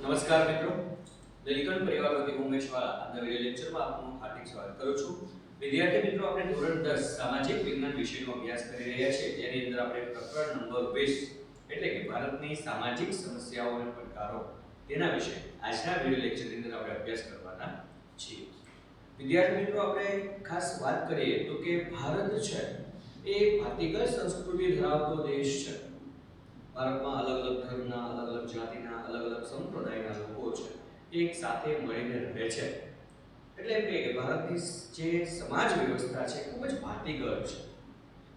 નમસ્કાર મિત્રો, દલિકન પરિવાર વતી ઉમેશ વાળા આજના વિડિયો લેક્ચરમાં આપનું હાર્દિક સ્વાગત કરું છું. વિદ્યાર્થી મિત્રો, આપણે ધોરણ 10 સામાજિક વિજ્ઞાન વિષયનો અભ્યાસ કરી રહ્યા છીએ, જેની અંદર આપણે પ્રકરણ નંબર 20 એટલે કે ભારતની સામાજિક સમસ્યાઓ અને પડકારો તેના વિશે આજના વિડિયો લેક્ચરની અંદર આપણે અભ્યાસ કરવાના છીએ. વિદ્યાર્થી મિત્રો, આપણે ખાસ વાત કરીએ તો કે ભારત છે એ ભાતીગળ સંસ્કૃતિ ધરાવતો દેશ છે. ભારતમાં અલગ અલગ ધર્મના, અલગ અલગ જાતિના, અલગ અલગ સંપ્રદાયના લોકો છે એક સાથે મળીને રહે છે. એટલે એમ કે ભારતની જે સમાજ વ્યવસ્થા છે ખૂબ જ ભાતીગળ છે.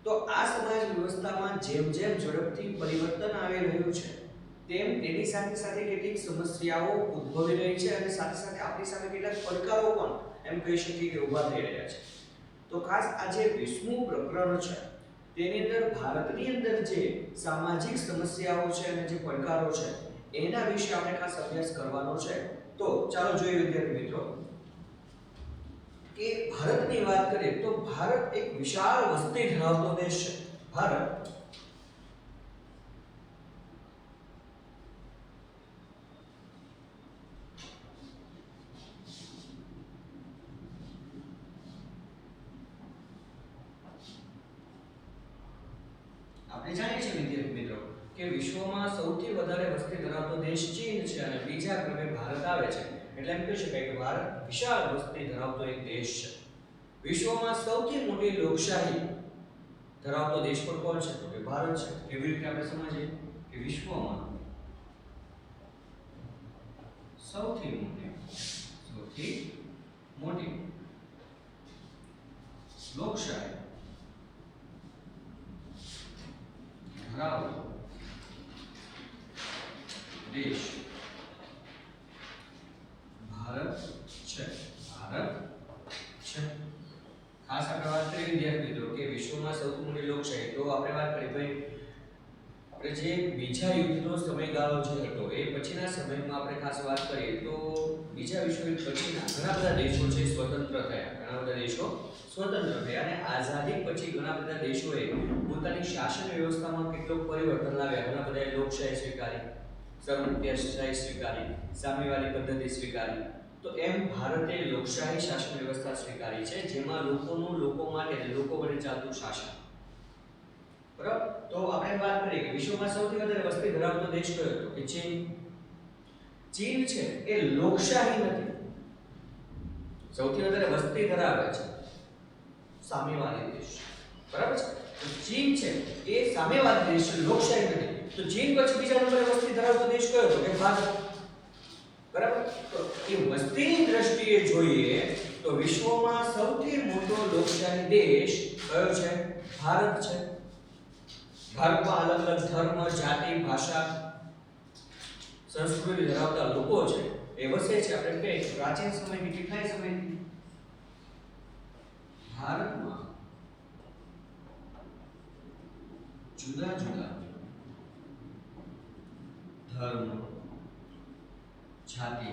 તો આ સમાજ વ્યવસ્થામાં જેમ જેમ ઝડપથી પરિવર્તન આવી રહ્યું છે તેમ તેની સાથે સાથે કેટલીક સમસ્યાઓ ઉદ્ભવી રહી છે અને સાથે સાથે આપણી સામે કેટલાક પડકારો પણ એમ કહી શકીએ કે ઊભા થઈ રહ્યા છે. તો ખાસ આ જે 20મું પ્રકરણ છે તેની અંદર ભારતની અંદર જે સામાજિક સમસ્યાઓ છે અને જે પડકારો છે એના વિશે આપણે ખાસ અભ્યાસ કરવાનો છે. તો ચાલો જોઈએ વિદ્યાર્થી મિત્રો કે ભારતની વાત કરીએ તો ભારત એક વિશાળ વસ્તી ધરાવતો દેશ છે. ભારત આપણે જાણીએ છીએ વિદ્યાર્થી મિત્રો કે વિશ્વમાં સૌથી વધારે વસ્તી ધરાવતો દેશ ચીન છે અને બીજા ક્રમે ભારત આવે છે. એટલે એમ કહી શકાય કે ભારત વિશાળ વસ્તી ધરાવતો એક દેશ છે. વિશ્વમાં સૌથી મોટી લોકશાહી ધરાવતો દેશ પણ કોણ છે? તો કે ભારત છે. કેવી રીતે આપણે સમજીએ કે વિશ્વમાં સૌથી મોટી લોકશાહી ધરાવતો દેશ ભારત છે. ખાસ આપણે વાત કરીએ વિદ્યાર્થી મિત્રો કે વિશ્વમાં સૌથી મોટી લોકશાહી, તો આપણે વાત કરી ભાઈ આપણે જે બીજા યુદ્ધનો સમયગાળો જે હતો એ પછીના સમયમાં આપણે ખાસ વાત કરીએ તો બીજા વિશ્વયુદ્ધ પછીના ઘણા બધા દેશો છે સ્વતંત્ર થયા. ઘણા બધા દેશો સ્વતંત્ર થયા અને આઝાદી પછી ઘણા બધા દેશોએ પોતાની શાસન વ્યવસ્થામાં કેટલોક પરિવર્તન લાવ્યા. ઘણા બધાએ લોકશાહી સ્વીકારી, સર્વત્યાશાહી સ્વીકારી, સામ્યવાદી પદ્ધતિ સ્વીકારી. તો એમ ભારતે લોકશાહી શાસન વ્યવસ્થા સ્વીકારી છે જેમાં લોકોનું લોકો માટે લોકો વડે ચાલતું શાસન. બરાબર. તો આપણે વાત કરીએ કે વિશ્વમાં સૌથી વધારે વસ્તી ધરાવતો દેશ કયો હતો? કે ચીન. ચીન છે એ લોકશાહી નથી, સૌથી વધારે વસ્તી ધરાવે છે સામ્યવાદી દેશ. બરાબર છે. તો ચીન છે એ સામ્યવાદી દેશ છે, લોકશાહી નથી. તો ચીન પછી બીજા નંબરે વસ્તી ધરાવતો દેશ કયો હતો? કે ભારત. બરાબર. તો એ વસ્તીની દ્રષ્ટિએ જોઈએ તો વિશ્વમાં સૌથી મોટો લોકશાહી દેશ કયો છે? ભારત છે. ભારતમાં અલગ અલગ ધર્મ, જાતિ, ભાષા, સંસ્કૃતિ ધરાવતા લોકો છે એ વસે છે. આપણે કહીએ પ્રાચીન સમયથી કેટલાય સમયથી ભારતમાં જુદા જુદા ધર્મ, જાતિ,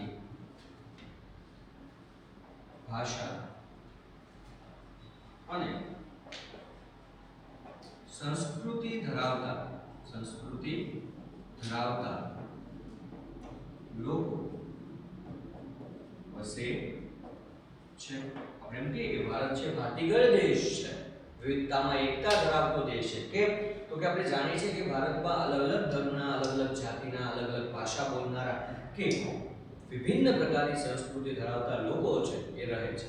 ભાષા અને સંસ્કૃતિ ધરાવતા લોકો વસે છે. આપણે એમ કહીએ કે ભારત છે ભાતીગળ દેશ છે, વિવિધતામાં એકતા ધરાવતો દેશ છે. કેમ? તો કે આપણે જાણીએ છીએ કે ભારતમાં અલગ અલગ ધર્મના, અલગ અલગ જાતિના, અલગ અલગ ભાષા બોલનારા કે વિભિન્ન પ્રકારની સંસ્કૃતિ ધરાવતા લોકો છે એ રહે છે.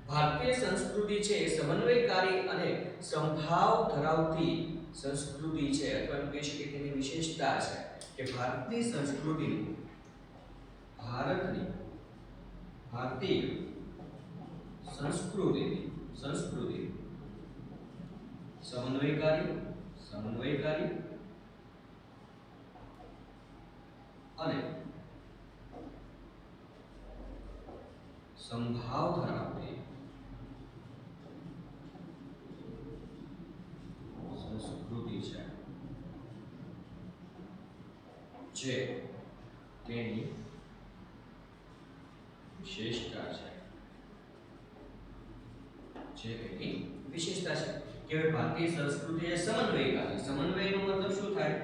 ભારતીય સંસ્કૃતિ છે એ સમન્વયકારી અને સંભાવ ધરાવતી સંસ્કૃતિ છે, અથવા એમ કહી શકીએ કે તેની વિશેષતા છે કે ભારતીય સંસ્કૃતિ સમન્વયકારી અને સંભાવ ધરાવતી સંસ્કૃતિ છે જે તેની વિશેષતા છે. કે ભારતીય સંસ્કૃતિ એ સમન્વયકારી. સમન્વયનો મતલબ શું થાય?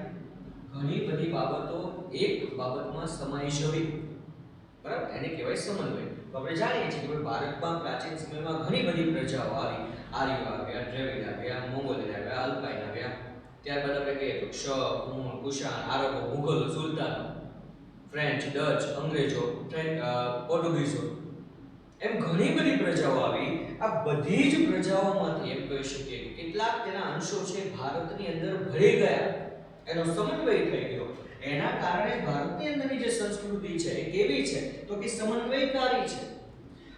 ઘણી બધી બાબતો એક બાબતમાં સમાઈ જવી, બરાબર, એને કહેવાય સમન્વય. તો આપણે જાણીએ છીએ કે ભારતમાં પ્રાચીન સમયમાં ઘણી બધી પ્રજાઓ આવી. આર્યો આવ્યા, દ્રવિડ આવ્યા, મોંગોલિયન આવ્યા, અલ્પાઇન આવ્યા. ત્યારબાદ આપણે કહીએ તો ક્ષ, હુણ, કુષાણ, આરબો, મુઘલો, સુલતાનો, ફ્રેન્ચ, ડચ, અંગ્રેજો, પોર્ટુગીઝો, એમ ઘણી બધી પ્રજાઓ આવી. આ બધી જ પ્રજાઓમાંથી એમ કહી શકીએ કે કેટલાક તેના અંશો છે ભારતની અંદર ભળી ગયા, એનો સમન્વય થઈ ગયો. એના કારણે ભારતની અંદરની જે સંસ્કૃતિ છે એ કેવી છે તો કે સમન્વયકારી છે.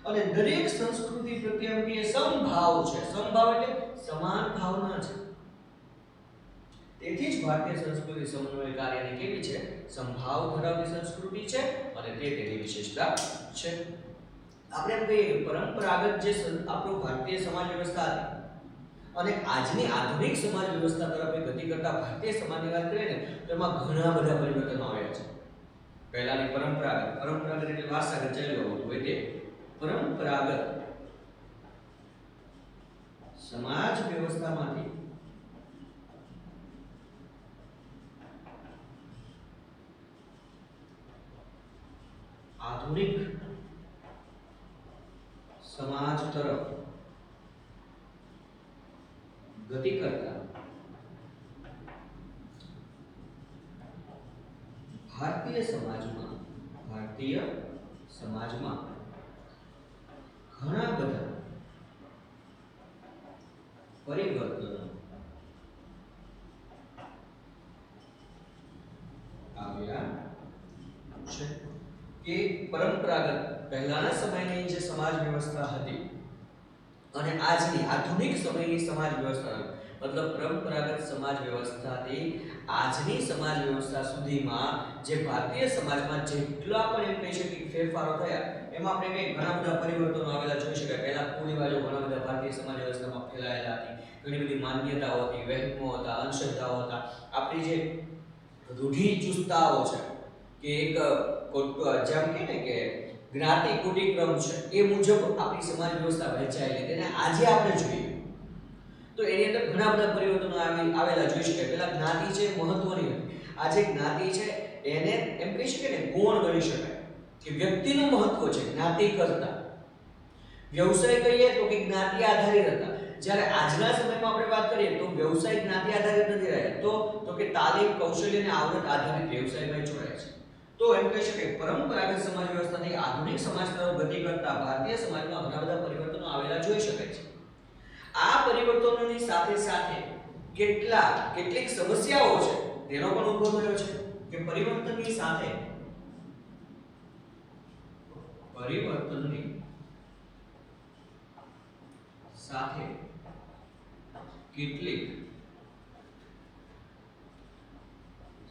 અને દરેક સંસ્કૃતિ પ્રત્યે સમભાવ છે. સમભાવ એટલે સમાન ભાવના છે. તેથી જ ભારતીય સંસ્કૃતિ સમન્વયકારી અને કેવી છે? સમભાવ ધરાવતી સંસ્કૃતિ છે અને તે તેની વિશેષતા છે. આપણે એમ કહીએ પરંપરાગત જે આપણો ભારતીય સમાજ વ્યવસ્થા હતી અને આજની આધુનિક સમાજ વ્યવસ્થા તરફ ગતિ કરતા ભારતીય સમાજની વાત કરીએ ને તો એમાં ઘણા બધા પરિવર્તનો આવ્યા છે. પહેલાની પરંપરાગત એટલે વારસાગત ચાલ્યું આવતું હોય તે પરંપરાગત સમાજ વ્યવસ્થામાંથી આધુનિક સમાજ તરફ ગતિ કરતા ભારતીય સમાજમાં ઘણા બધા પરિવર્તનો આવ્યા છે. કે પરંપરાગત પહેલાના સમયની જે સમાજ વ્યવસ્થા હતી અને આજની આધુનિક સમયની સમાજ વ્યવસ્થા, મતલબ પરંપરાગત સમાજ વ્યવસ્થાથી આજની સમાજ વ્યવસ્થા સુધીમાં જે ભારતીય સમાજમાં જેટલા પણ એમ કહી શકીએ ફેરફારો થયા એમાં આપણે કંઈ ઘણા બધા પરિવર્તનો આવેલા જોઈ શકાય. પહેલા કુરિવાજો ઘણા બધા ભારતીય સમાજ વ્યવસ્થામાં ફેલાયેલા હતી. ઘણી બધી માન્યતાઓ હતી, વહેમો હતા, અંધશ્રદ્ધાઓ હતા. આપણી જે રૂઢિચુસ્તતાઓ છે કે એક જેમ કે ને કે જ્ઞાતિ કુટીક્રમ છે એ મુજબ આપણી સમાજ વ્યવસ્થા વહેંચાયેલી તેને આજે આપણે જોઈએ તો એની અંદર ઘણા બધા પરિવર્તનો આવેલા જોઈ શકાય. પહેલા જ્ઞાતિ છે મહત્વની હતી. આજે જ્ઞાતિ છે એને એમ કહી શકાય ને ગૌણ ગણી શકાય કે વ્યક્તિનું મહત્વ છે જ્ઞાતિ કરતા. વ્યવસાય કહીએ તો કે જ્ઞાતિ આધારિત હતા. જ્યારે આજના સમયમાં આપણે વાત કરીએ તો વ્યવસાય જ્ઞાતિ આધારિત નથી રહ્યા, તો કે તાલીમ, કૌશલ્ય અને આવડત આધારિત વ્યવસાયમાં જોડાય છે. તો એમ કહી શકાય પરંપરાગત સમાજ વ્યવસ્થાથી આધુનિક સમાજ તરફ ગતિ કરતા ભારતીય સમાજમાં ઘણા બધા પરિવર્તનો આવેલા જોઈ શકાય છે. આ પરિવર્તનોની સાથે સાથે કેટલીક સમસ્યાઓ છે તેનો પણ ઉદ્ભવ થયો છે કે પરિવર્તનની સાથે કેટલીક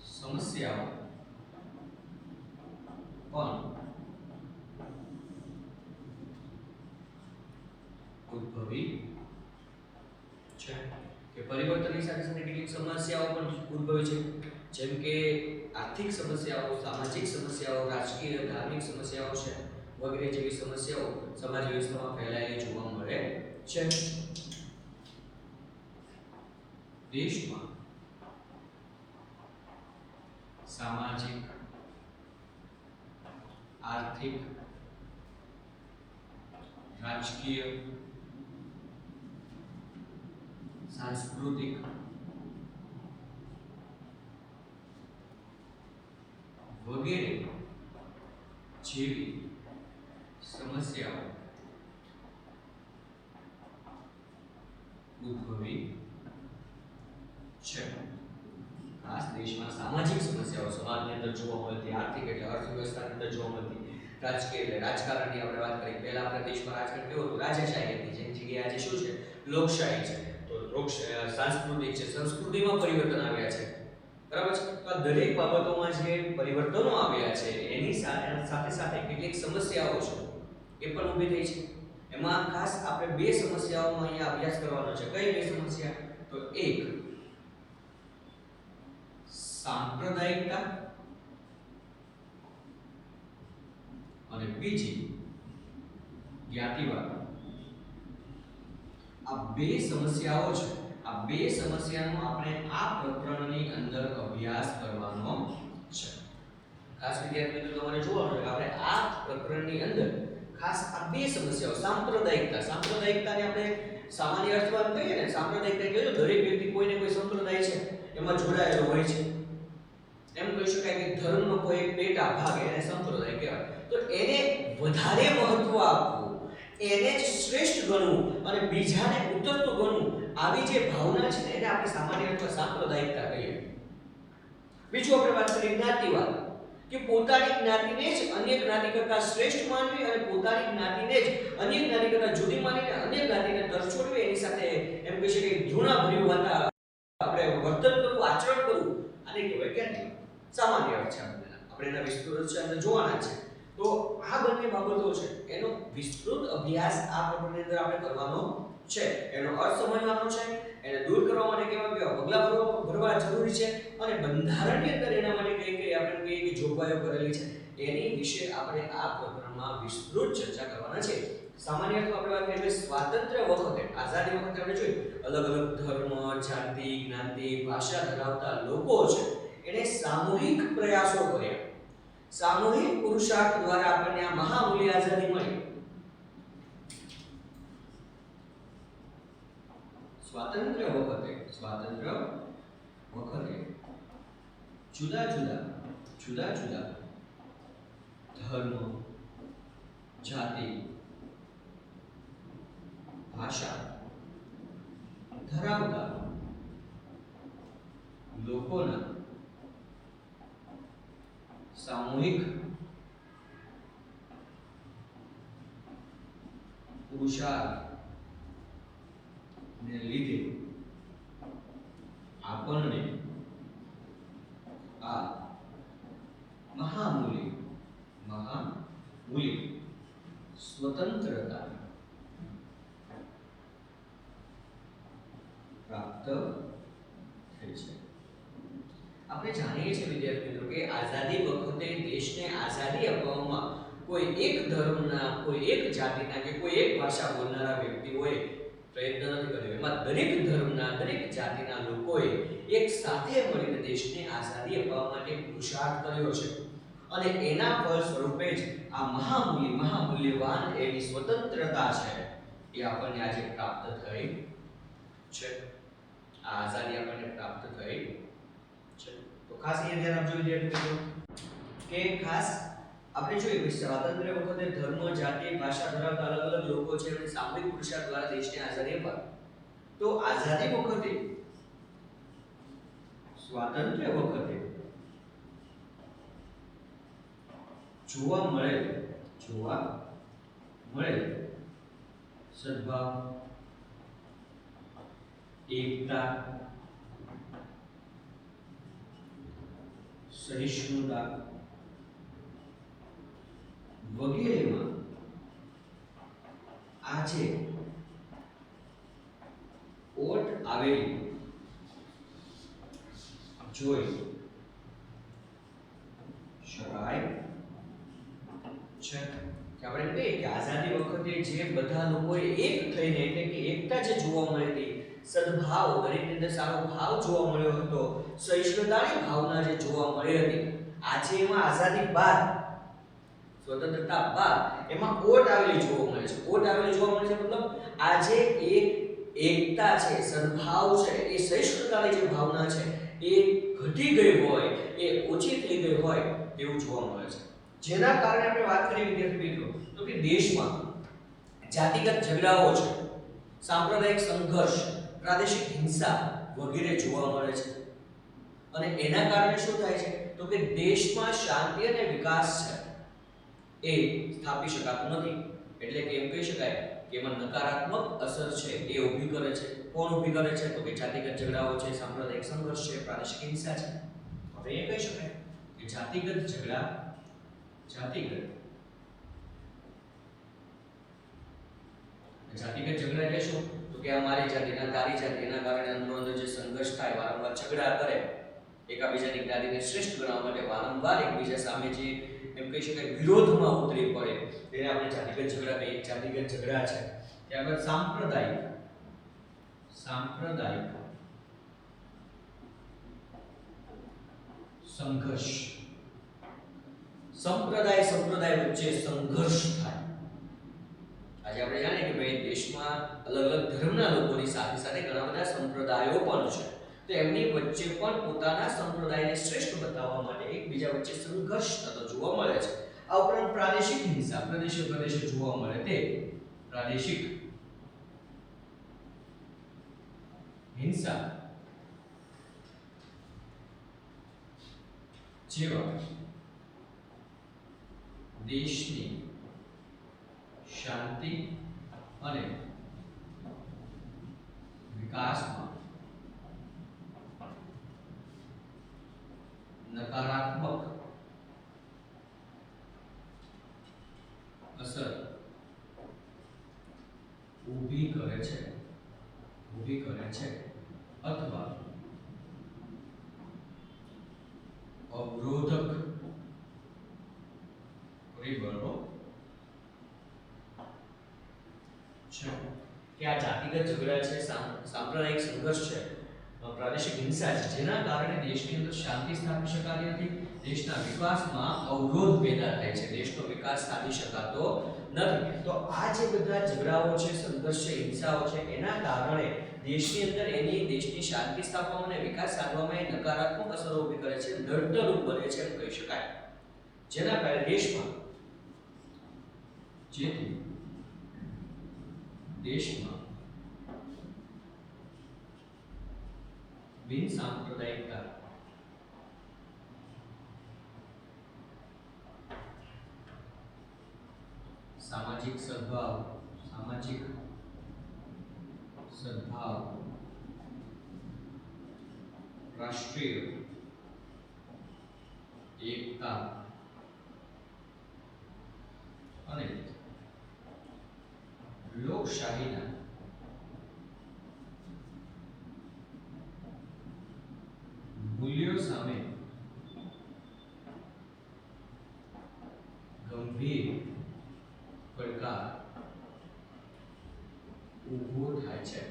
સમસ્યાઓ પણ ઉદ્ભવી છે. કે પરિવર્તનની સાથે સાથે કેટલીક સમસ્યાઓ પણ ઉદ્ભવી છે, જેમ કે આર્થિક સમસ્યાઓ, સામાજિક સમસ્યાઓ, રાજકીય ધાર્મિક સમસ્યાઓ છે વગેરે જેવી સમસ્યાઓ સમાજ વ્યવસ્થામાં ફેલાયેલી જોવા મળે છે. દેશમાં સામાજિક, આર્થિક, રાજકીય, સાંસ્કૃતિક વગેરે જેવી સમસ્યાઓ ઉદ્ભવી છે. ખાસ દેશમાં સામાજિક સમસ્યાઓ સમાજની અંદર જોવા મળતી, આર્થિક એટલે અર્થવ્યવસ્થાની અંદર જોવા મળતી, રાજકીય એટલે રાજકારણની આપણે વાત કરીએ. પહેલા આપણા દેશમાં રાજકારણ કેવું હતું? રાજાશાહી હતી, જેની જગ્યાએ આજે શું છે? લોકશાહી છે. તો સાંસ્કૃતિક છે, સંસ્કૃતિમાં પરિવર્તન આવ્યા છે, બરાબર છે. તો આ દરેક બાબતોમાં જે પરિવર્તનો આવ્યા છે એની સાથે સાથે કેટલીક સમસ્યાઓ છે એ પણ ઊભી થઈ છે. એમાં ખાસ આપણે બે સમસ્યાઓનો અહીંયા અભ્યાસ કરવાનો છે. કઈ બે સમસ્યા? તો એક સાંપ્રદાયિકતા અને બીજી જ્ઞાતિવાદ. આ બે સમસ્યાઓ છે આ બે સમસ્યાનો આપણે આ પ્રકરણની અંદર અભ્યાસ કરવાનો છે. ખાસ વિદ્યાર્થી મિત્રો તમારે જોવાનું છે કે આપણે આ પ્રકરણની અંદર ખાસ આ બે સમસ્યાઓ સાંપ્રદાયિકતાને આપણે સામાન્ય અર્થમાં કહીએ ને, સાંપ્રદાયિકતા એટલે દરેક વ્યક્તિ કોઈને કોઈ સંપ્રદાય છે એમાં જોડાયેલો હોય છે. એમ કહી શકાય કે ધર્મનો કોઈ પેટા ભાગ એને સંપ્રદાય કહેવાય. તો એને વધારે મહત્વ આપવું, એને જ શ્રેષ્ઠ ગણવું અને બીજાને ઉતરતું ગણવું, આવી જે ભાવના છે ને એને આપણે સામાન્ય અર્થમાં સાંપ્રદાયિકતા કહીએ. બીજું આપણે વાત કરીએ જ્ઞાતિવાદ, કે પોતાની જ્ઞાતિને જ અન્ય જ્ઞાતિ કરતાં શ્રેષ્ઠ માનવી અને પોતાની જ્ઞાતિને જ અન્ય જ્ઞાતિ કરતાં જુદી માનીને અન્ય જ્ઞાતિને તરછોડવી, એની સાથે એમ કહી શકાય ઘૃણાભર્યું આપણે વર્તન કરવું, આચરણ કરવું, આને કહેવાય જ્ઞાતિવાદ. સામાન્ય અર્થ છે આપણે એના વિસ્તૃત છે અને જોવાના છે. તો આ બંને બાબતો છે એનો વિસ્તૃત અભ્યાસ આ પ્રકરણની અંદર આપણે કરવાનો છે. એનો અર્થ સમજવાનો છે, એને દૂર કરવા માટે કેવા પગલાં ભરવા જરૂરી છે અને બંધારણની અંદર એના માટે કઈ આપણે કહીએ કે જોગવાઈઓ કરેલી છે એની વિશે આપણે આ પ્રકરણમાં વિસ્તૃત ચર્ચા કરવાના છે. સામાન્ય અર્થમાં આપણે વાત કરીએ સ્વાતંત્ર્ય વખતે, આઝાદી વખતે આપણે જોઈએ અલગ અલગ ધર્મ, જાતિ, જ્ઞાતિ, ભાષા ધરાવતા લોકો છે એને સામૂહિક પ્રયાસો કર્યા, સામૂહિક પુરુષાર્થ દ્વારા આપણને આ મહામૂલ્ય આઝાદી મળી. સ્વાતંત્ર્ય વખતે જુદા જુદા ધર્મ, જાતિ, ભાષા ધરાવતા લોકોના સામૂહિક પુરુષાર્થ ને લીધે આપણને આ મહામૂલ્ય સ્વતંત્રતા પ્રાપ્ત થઈ છે. આપણે જાણીએ છીએ વિદ્યાર્થી મિત્રો કે આઝાદી વખતે દેશને આઝાદી અપાવવામાં કોઈ એક ધર્મના, કોઈ એક જાતિના કે કોઈ એક ભાષા બોલનારા વ્યક્તિઓએ પ્રયત્ન નથી કર્યો. એમાં દરેક ધર્મના, દરેક જાતિના લોકોએ એક સાથે મળીને દેશને આઝાદી અપાવવા માટે પુરુષાર્થ કર્યો છે અને એના ફળ સ્વરૂપે જ આ મહામૂલ્યવાન એવી સ્વતંત્રતા છે એ આપણને આજે પ્રાપ્ત થઈ છે. આ આઝાદી આપણને પ્રાપ્ત થઈ છે. તો ખાસ અહીંયા ધ્યાન આપજો વિદ્યાર્થી મિત્રો કે ખાસ આપણે જોઈએ કે સ્વાતંત્ર્ય વખતે ધર્મ, જાતિ, ભાષા ધરાવતા અલગ અલગ લોકો છે અને સામૂહિક પુરુષાર્થ દ્વારા દેશને આઝાદી અપાવી. તો આઝાદી વખતે, સ્વાતંત્ર્ય વખતે જોવા મળે સદભાવ, એકતા, સહિષ્ણુતા વગેરેમાં આજે ઓટ આવેલી જોઈ શકાય છે. કે આપણે કહીએ કે આઝાદી વખતે જે બધા લોકોએ એક થઈને, એટલે કે એકતા જે જોવા મળી હતી, સદભાવ, દરેકની અંદર સારો ભાવ જોવા મળ્યો હતો, સહિષ્ણુતાની ભાવના જે જોવા મળી હતી, આજે એમાં આઝાદી બાદ, સ્વતંત્રતા બાદ એમાં ઓટ આવેલી જોવા મળે છે. ઓટ આવેલી જોવા મળે છે મતલબ આજે એક એકતા છે, સદભાવ છે, એ સહિષ્ણુતાની જે ભાવના છે એ ઘટી ગઈ હોય, એ ઓછી થઈ ગઈ હોય તેવું જોવા મળે છે. જેના કારણે આપણે વાત કરીએ વિદ્યાર્થી મિત્રો તો કે દેશમાં જાતિગત ઝઘડાઓ છે, સાંપ્રદાયિક સંઘર્ષ, પ્રાદેશિક હિંસા વગેરે જોવા મળે છે અને એના કારણે શું થાય છે તો કે દેશમાં શાંતિ અને વિકાસ છે એ સ્થાપી શકાતું નથી. એટલે કે એમ કહી શકાય કે એમાં નકારાત્મક અસર છે એ ઊભી કરે છે. કોણ ઊભી કરે છે તો કે જાતિગત ઝઘડાઓ છે, સાંપ્રદાયિક સંઘર્ષ છે, પ્રાદેશિક હિંસા છે. હવે એ કહી શકાય કે જાતિગત ઝઘડા, જાતિગત ઝઘડા એટલે શું તો કે આ મારી જાતિના તારી જાતિ, એના કારણે અંદરો અંદર જે સંઘર્ષ થાય, વારંવાર ઝઘડા કરે, એકાબીજાની જ્ઞાતિને શ્રેષ્ઠ બનાવવા માટે વારંવાર એકબીજા સામે જે એમ કહી શકાય વિરોધમાં ઉતરી પડે તેને આપણે જાતિગત ઝઘડા કહીએ. જાતિગત ઝઘડા છે. ત્યારબાદ સાંપ્રદાયિક સંઘર્ષ, સંપ્રદાય વચ્ચે સંઘર્ષ થાય. આજે આપણે જાણીએ કે ભાઈ દેશમાં અલગ અલગ ધર્મના લોકોની સાથે સાથે ઘણા બધા સંપ્રદાયો પણ છે, તો એમની વચ્ચે પણ પોતાના સંપ્રદાયને શ્રેષ્ઠ બતાવવા માટે એકબીજા વચ્ચે સંઘર્ષ થતો જોવા મળે છે. આ ઉપરાંત પ્રાદેશિક હિંસા પ્રદેશે જોવા મળે તે પ્રાદેશિક હિંસા જેવા દેશની શાંતિ અને વિકાસમાં નકારાત્મક અસર ઊભી કરે છે અથવા અવરોધક પરિબળો છે. કે આ જાતિગત ઝઘડા છે, સાંપ્રદાયિક સંઘર્ષ છે, પ્રાદેશિક હિંસા છે, જેના કારણે દેશની અંદર શાંતિ સ્થાપી શકાતી નથી, દેશના વિકાસમાં અવરોધ પેદા થાય છે, દેશનો વિકાસ સાધી શકાતો નથી. તો આ જે બધા ઝઘડાઓ છે, સંઘર્ષ છે, હિંસાઓ છે, એના કારણે દેશની અંદર દેશની શાંતિ સ્થાપવામાં અને વિકાસ સાધવામાં એ નકારાત્મક અસરો ઊભી કરે છે, નડતરરૂપ બને છે એમ કહી શકાય. જેના કારણે દેશમાં બિન સાંપ્રદાયિકતા, સામાજિક સદભાવ, રાષ્ટ્રીય એકતા અને લોકશાહીના મૂલ્યો સામે ગંભીર પડકાર ઊભો થાય છે.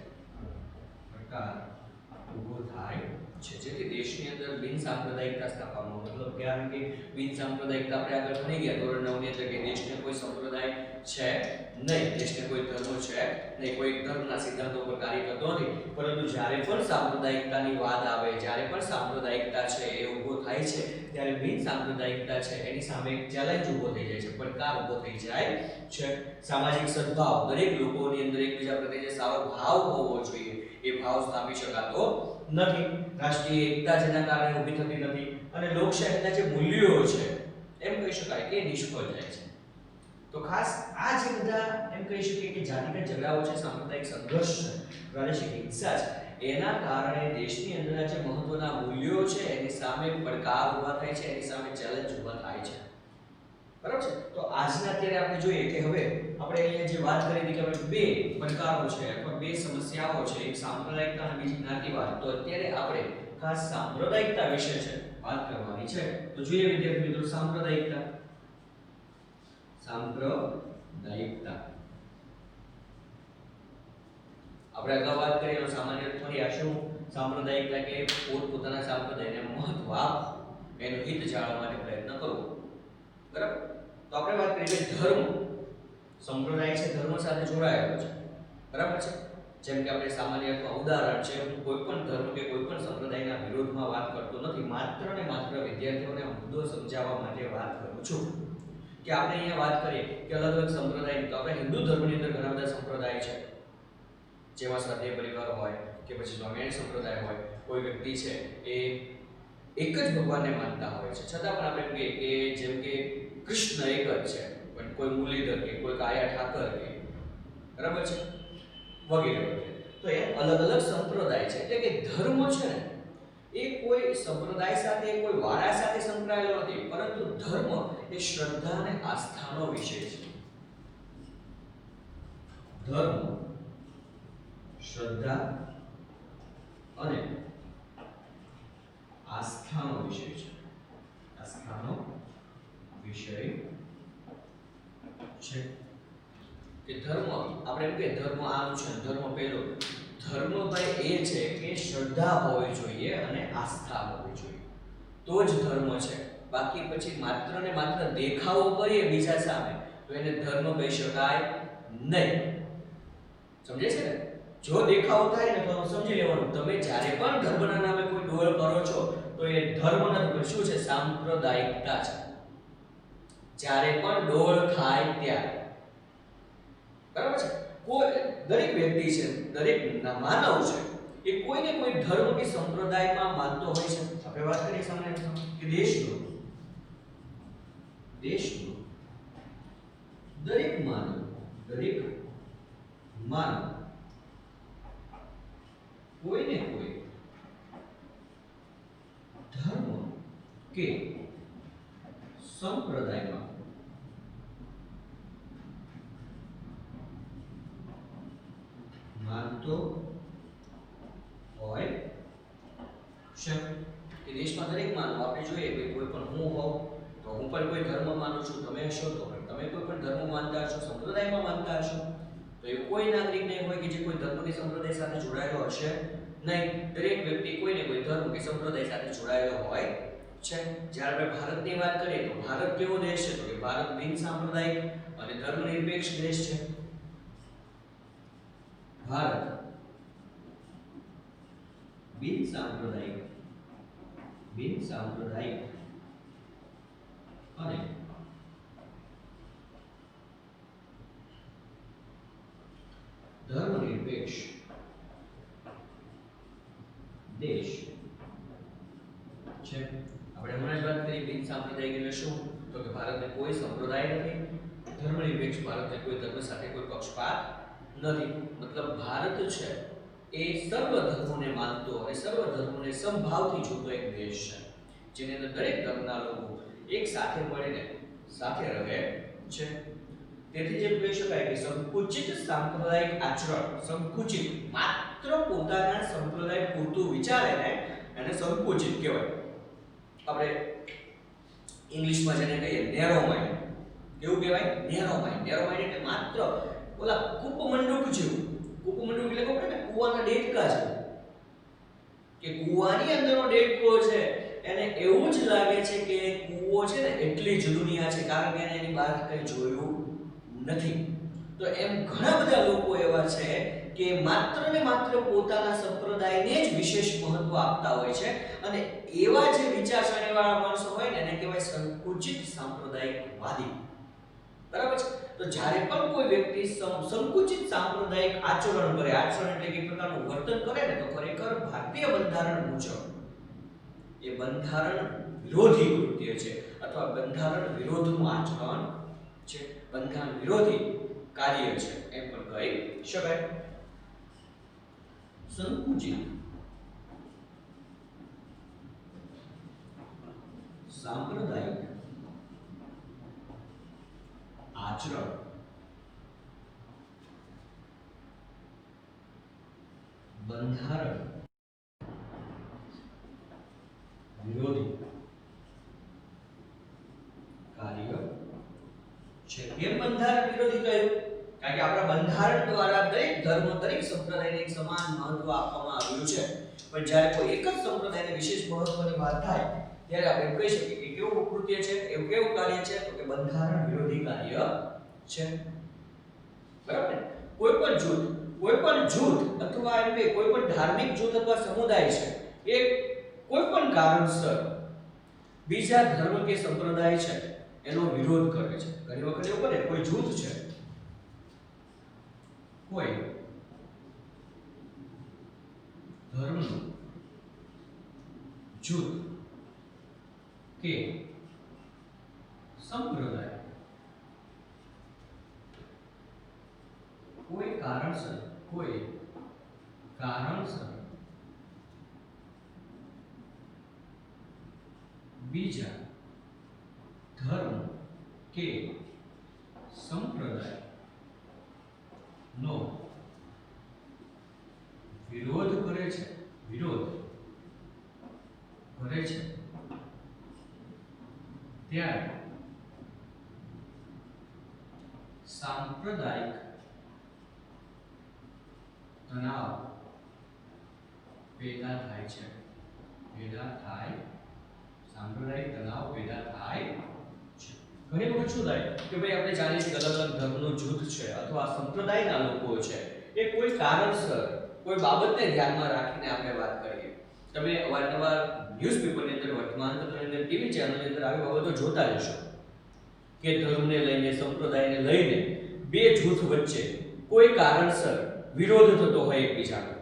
જેથી દેશની અંદર બિન સાંપ્રદાયિકતા સ્થાપવામાં, મતલબ કે આ કે બિન સાંપ્રદાયિકતા આપણે આગળ ભણી ગયા ધોરણ 9 ની અંદર કે દેશને કોઈ સંપ્રદાય છે નહીં, દેશને કોઈ ધર્મ છે નહીં, કોઈ ધર્મના સિદ્ધાંતો પર કાર્ય કરતો નથી. પરંતુ જ્યારે પણ સાંપ્રદાયિકતાની વાત આવે, જ્યારે પણ સાંપ્રદાયિકતા છે એ ઊભો થાય છે, ત્યારે બિન સાંપ્રદાયિકતા છે એની સામે એક ચેલેન્જ ઊભો થઈ જાય છે, પડકાર ઊભો થઈ જાય છે. સામાજિક સદભાવ, દરેક લોકોની અંદર એકબીજા પ્રત્યે જે સારો ભાવ હોવો જોઈએ એ ભાવ સ્થાપી શકાતો નથી. રાષ્ટ્રીય એકતા જેના કારણે ઊભી થતી નથી અને લોકશાહીના જે મૂલ્યો છે એમ કહી શકાય કે નિષ્ફળ જાય છે. તો ખાસ આ જે બધા એમ કહી શકીએ કે જાતિગત ઝઘડાઓ છે, સાંપ્રદાયિક સંઘર્ષ છે, પ્રાદેશિક હિંસા છે, એના કારણે દેશની અંદરના જે મહત્વના મૂલ્યો છે એની સામે પડકાર ઊભા થાય છે, એની સામે ચેલેન્જ ઊભા થાય છે. બરાબર છે. તો આજના અત્યારે આપણે જોઈએ કે હવે આપણે અહીંયા જે વાત કરી હતી કે હવે બે પડકારો છે અથવા બે સમસ્યાઓ છે, એક સાંપ્રદાયિકતા અને બીજી જ્ઞાતિવાદ. તો અત્યારે આપણે ખાસ સાંપ્રદાયિકતા વિશે છે વાત કરવાની છે. તો જોઈએ વિદ્યાર્થી મિત્રો, સાંપ્રદાયિકતા આપણે અગાઉ વાત કરી એનો સામાન્ય અર્થ થોડી આ શું સાંપ્રદાયિકતા કે પોતપોતાના સંપ્રદાયને મહત્વ આપવું, એનું હિત જાળવવા માટે પ્રયત્ન કરવો. બરાબર. તો આપણે વાત કરીએ ધર્મ. સંપ્રદાય છે ધર્મ સાથે જોડાયેલો છે. બરાબર છે. જેમ કે આપણે સામાન્ય અર્થમાં ઉદાહરણ છે, હું કોઈ પણ ધર્મ કે કોઈ પણ સંપ્રદાયના વિરોધમાં વાત કરતો નથી, માત્ર ને માત્ર વિદ્યાર્થીઓને મુદ્દો સમજાવવા માટે વાત કરું છું. કે આપણે અહીંયા વાત કરીએ કે અલગ અલગ સંપ્રદાય, તો આપણે હિન્દુ ધર્મની અંદર ઘણા બધા સંપ્રદાય છે, જેમાં શ્રદ્ધેય પરિવાર હોય કે પછી સ્વામિનારાયણ સંપ્રદાય હોય. કોઈ વ્યક્તિ છે એ એક જ ભગવાનને માનતા હોય છે, છતાં પણ આપણે કહીએ કે જેમ કે કૃષ્ણ એક જ છે, પણ કોઈ મુરલીધર કે કોઈ કાયા ઠાકર કે બરાબર છે વગેરે વગેરે. તો એ અલગ અલગ સંપ્રદાય છે. એટલે કે ધર્મ છે ને એ કોઈ સંપ્રદાય સાથે, કોઈ વાળા સાથે સંકળાયેલો નથી, પરંતુ ધર્મ એ શ્રદ્ધા અને આસ્થાનો વિષય છે. ધર્મ શ્રદ્ધા અને આસ્થાનો વિષય છે. આસ્થાનો વિષય છે કે ધર્મ, આપણે એમ કે ધર્મ આમ છે, ધર્મ પેલો, ધર્મ ભાઈ એ છે કે શ્રદ્ધા હોવી જોઈએ અને આસ્થા હોવી જોઈએ, તો જ ધર્મ છે. બાકી પછી માત્ર ને માત્ર દેખાવો કરીએ બીજા સામે તો એને ધર્મ કહી શકાય નહીં. સમજે છે ને? જો દેખાવો થાય ને તો સમજી લેવાનું તમે જ્યારે પણ ધર્મના નામે કોઈ ડોળ કરો છો તો એ ધર્મ નથી, શું છે? સાંપ્રદાયિકતા છે. જ્યારે પણ ડોળ થાય ત્યારે, બરાબર છે? કોઈ દરેક વ્યક્તિ છે, દરેક માનવ છે, એ કોઈને કોઈ ધર્મ કે સંપ્રદાયમાં માનતો હોય છે. આપણે વાત કરીએ સામાન્ય કે દેશનો દરેક માનવ કોઈને કોઈ ધર્મ કે સંપ્રદાયમાં માનતો હોય છે. કે દેશમાં દરેક માનવ આપણે જોઈએ કે કોઈ પણ હું હોઉં તો હું પણ કોઈ ધર્મ માનું છું, તમે હશો તો તમે કોઈ પણ ધર્મ માનતા હશો, સંપ્રદાયમાં માનતા હશો. તો એવું કોઈ નાગરિક નહીં હોય કે જે કોઈ ધર્મ કે સંપ્રદાય સાથે જોડાયેલો હશે નહીં. દરેક વ્યક્તિ કોઈને કોઈ ધર્મ કે સંપ્રદાય સાથે જોડાયેલો હોય છે. જ્યારે આપણે ભારતની વાત કરીએ તો ભારત કેવો દેશ છે? તો કે ભારત બિન સાંપ્રદાયિક અને ધર્મનિરપેક્ષ દેશ છે. ભારત બિન સાંપ્રદાયિક અને ધર્મનિરપેક્ષ દેશ છે. આપણે હમણાં જ વાત કરી બિન સાંપ્રદાયિક એટલે શું? તો કે ભારતને કોઈ સંપ્રદાય નથી, ધર્મનિરપેક્ષ ભારતને કોઈ ધર્મ સાથે કોઈ પક્ષપાત નથી. મતલબ ભારત છે એ સર્વ ધર્મોને માનતો અને સર્વ ધર્મોને સમભાવથી જોતો એક દેશ છે, જેની અંદર દરેક ધર્મના લોકો એક સાથે મળીને સાથે રહે છે. તેથી જે કહી શકાય કે સંકુચિત સાંપ્રદાયિક આચરણ, સંકુચિત માત્ર પોતાના સંપ્રદાય પૂરતું વિચારે ને એને સંકુચિત કહેવાય. આપણે ઇંગ્લિશમાં જેને કહીએ નેરો માઇન્ડ, કેવું કહેવાય? નેરો માઇન્ડ એટલે માત્ર ઓલા કૂપમંડુક જેવું. કૂપમંડુક એટલે ખબર ને કૂવાના ડેડકા છે, કે કૂવાની અંદરનો ડેડકો છે એને એવું જ લાગે છે કે કૂવો છે ને એટલી જ દુનિયા છે, કારણ કે એને એની બહાર કંઈ જોયું નથી. તો એમ ઘણા બધા લોકો એવા છે કે માત્ર ને માત્ર પોતાના સંપ્રદાયને જ વિશેષ મહત્વ આપતા હોય છે, અને એવા જે વિચારસરણીવાળા માણસો હોય ને એને કહેવાય સંકુચિત સાંપ્રદાયિકવાદી. બરાબર છે? તો જ્યારે પણ કોઈ વ્યક્તિ સંકુચિત સાંપ્રદાયિક આચરણ કરે, આચરણ એટલે કે પ્રકારનું વર્તન કરે ને, તો ખરેખર ભારતીય બંધારણ મુજબ એ બંધારણ વિરોધી કૃત્ય છે અથવા બંધારણ વિરોધનું આચરણ છે, બંધારણ વિરોધી કાર્ય છે એમ પણ કહી શકાય. સંકુચિત સાંપ્રદાયિક આચરણ બંધારણ વિરોધી કાર્ય છે. કેમ બંધારણ વિરોધી કહ્યું? કારણ કે આપણા બંધારણ દ્વારા દરેક ધર્મ, દરેક સંપ્રદાયને એક સમાન મહત્વ આપવામાં આવ્યું છે. પણ જ્યારે કોઈ એક જ સંપ્રદાયને વિશેષ મહત્વની વાત થાય ત્યારે આપણે કહી શકીએ કે કેવું કૃત્ય છે, એવું કેવું કાર્ય છે? તો કે બંધારણ વિરોધી કાર્ય છે. બરાબર ને? કોઈ પણ જૂથ અથવા એમ કે કોઈ પણ ધાર્મિક જૂથ અથવા સમુદાય છે એ કોઈ પણ કારણસર બીજા ધર્મ કે સંપ્રદાય છે એનો વિરોધ કરે છે. ઘણી વખત એવું બને કોઈ જૂથ છે, કોઈ ધર્મનું જૂથ કે સંપ્રદાય કોઈ કારણસર બીજા ધર્મ કે સંપ્રદાય નો વિરોધ કરે છે ત્યારે સાંપ્રદાયિક તણાવ પેદા થાય છે, પેદા થાય, સાંપ્રદાયિક તણાવ પેદા થાય છે. ઘણી વખત શું થાય કે ભાઈ આપણે જાણીએ છીએ અલગ અલગ ધર્મનું જૂથ છે અથવા સંપ્રદાયના લોકો છે, એ કોઈ કારણસર કોઈ બાબતને ધ્યાનમાં રાખીને આપણે વાત કરીએ. તમે અવારનવાર ન્યૂઝપેપરની અંદર, વર્તમાનપત્રની અંદર, ટીવી ચેનલની અંદર આવી બાબતો જોતા જશો કે ધર્મને લઈને, સંપ્રદાયને લઈને બે જૂથ વચ્ચે કોઈ કારણસર વિરોધ થતો હોય એકબીજાનો.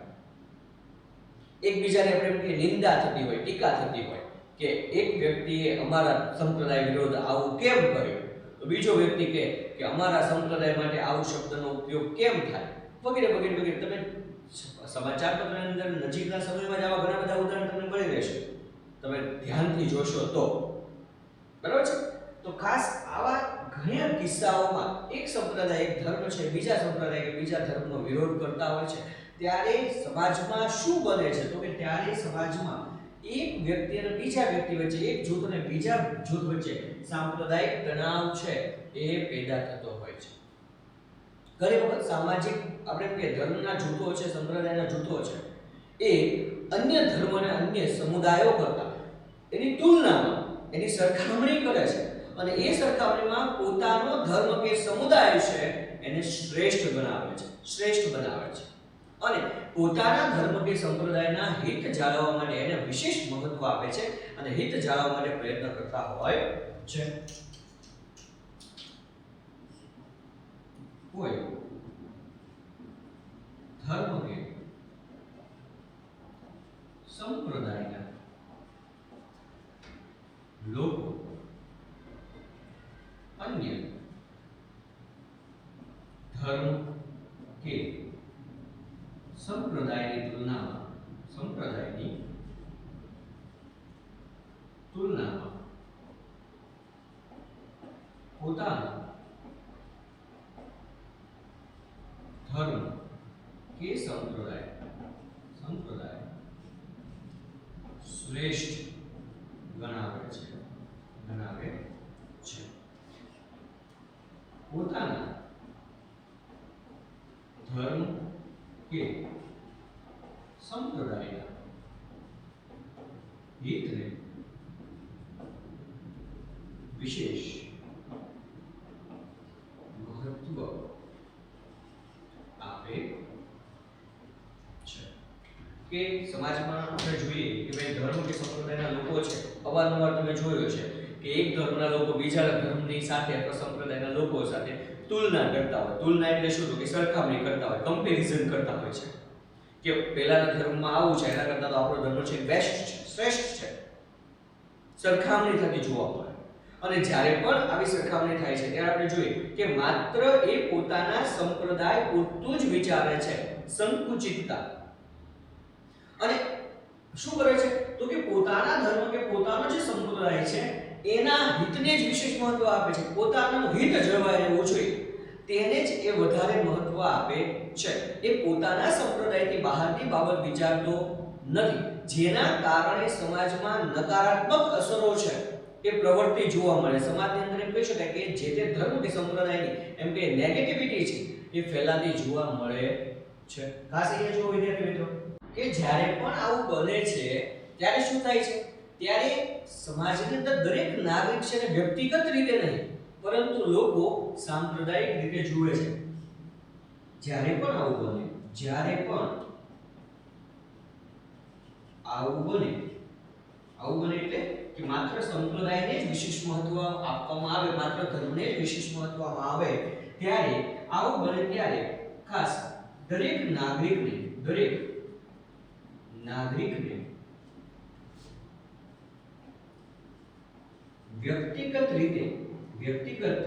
એકબીજાને આપણે કે નિંદા થતી હોય, ટીકા થતી હોય કે એક વ્યક્તિએ અમારા સંપ્રદાય વિરોધ આવું કેમ કર્યું, તો બીજો વ્યક્તિ કે અમારા સંપ્રદાય માટે આવો શબ્દનો ઉપયોગ કેમ થાય, વગેરે વગેરે વગેરે. તમે સમાચાર પત્રની અંદર નજીકના સમયમાં જ આવા ઘણા બધા ઉદાહરણ તમને મળી રહેશે, તમે ધ્યાનથી જોશો તો. બરાબર છે? તો ખાસ આવા ઘણા કિસ્સાઓમાં એક સંપ્રદાય, એક ધર્મ છે, બીજા સંપ્રદાય કે બીજા ધર્મનો વિરોધ કરતા હોય છે, ત્યારે સમાજમાં શું બને છે તો કે ત્યારે સમાજમાં એક વ્યક્તિ અને બીજા વ્યક્તિ વચ્ચે, એક જૂથ અને બીજા જૂથ વચ્ચે સાંપ્રદાયિક તણાવ છે એ પેદા થતો હોય છે. ઘણી વખત સામાજિક આપણે કે ધર્મના જૂથો છે, સંપ્રદાયના જૂથો છે, એ અન્ય ધર્મ અને અન્ય સમુદાયો કરતા એની તુલનામાં, એની સરખામણી કરે છે અને એ સરખામણીમાં પોતાનો ધર્મ કે સમુદાય છે એને શ્રેષ્ઠ બનાવે છે, શ્રેષ્ઠ બનાવે છે અને પોતાના ધર્મ કે સંપ્રદાયના હિત જાળવવા માટે એને વિશેષ મહત્વ આપે છે અને હિત જાળવવા માટે પ્રયત્ન કરતા હોય છે. કોઈ ધર્મ કે સંપ્રદાયના લોકો અન્ય ધર્મ કે સંપ્રદાયની તુલનામાં પોતાનો ધર્મ કે સંપ્રદાય શ્રેષ્ઠ ગણાવે છે. પોતાના ધર્મ કે સંપ્રદાયના હિતને વિશેષ મહત્વ આપે છે. કે સમાજમાં આપણે જોઈએ કે ભાઈ ધર્મ કે સંપ્રદાયના લોકો છે, અવારનવાર તમે જોયું છે કે એક ધર્મના લોકો બીજા ધર્મની સાથે અથવા સંપ્રદાયના લોકો સાથે તુલના કરતા હોય. તુલના એટલે શું? તો કે સરખામણી કરતા હોય, કમ્પેરિઝન કરતા હોય છે કે પહેલાના ધર્મમાં આવું છે, એના કરતાં તો આપણો ધર્મ છે બેસ્ટ છે, શ્રેષ્ઠ છે. સરખામણી થતી જોવા મળે અને જ્યારે પણ આવી સરખામણી થાય છે ત્યારે આપણે જોઈએ કે માત્ર એ પોતાના સંપ્રદાય પૂરતું જ વિચારે છે, સંકુચિતતા. અને શું કરે છે તો કે પોતાના ધર્મ કે પોતાનો જે સંપ્રદાય છે એના હિતને જ વિશેષ મહત્વ આપે છે. પોતાનું હિત જળવાઈ રહેવું જોઈએ તેને જ એ વધારે મહત્વ આપે છે. એ પોતાના સંપ્રદાયથી બહારની બાબત વિચારતો નથી, જેના કારણે સમાજમાં નકારાત્મક અસરો છે એ પ્રવૃત્તિ જોવા મળે. સમાજની અંદર એમ કહી શકાય કે જે તે ધર્મ કે સંપ્રદાયની એમ કે નેગેટિવિટી છે એ ફેલાતી જોવા મળે છે. ખાસ અહીંયા જો વિદ્યાર્થી મિત્રો કે જ્યારે પણ આવું બને છે ત્યારે શું થાય છે? ત્યારે સમાજની અંદર દરેક નાગરિક છે ને વ્યક્તિગત રીતે નહીં પરંતુ લોકો સાંપ્રદાયિક રીતે જુએ છે. જ્યારે પણ આવું બને એટલે કે માત્ર સંપ્રદાયને જ વિશેષ મહત્વ આપવામાં આવે, માત્ર ધર્મને જ વિશેષ મહત્વ આપવામાં આવે, ત્યારે આવું બને ત્યારે ખાસ દરેક નાગરિકને વ્યક્તિગત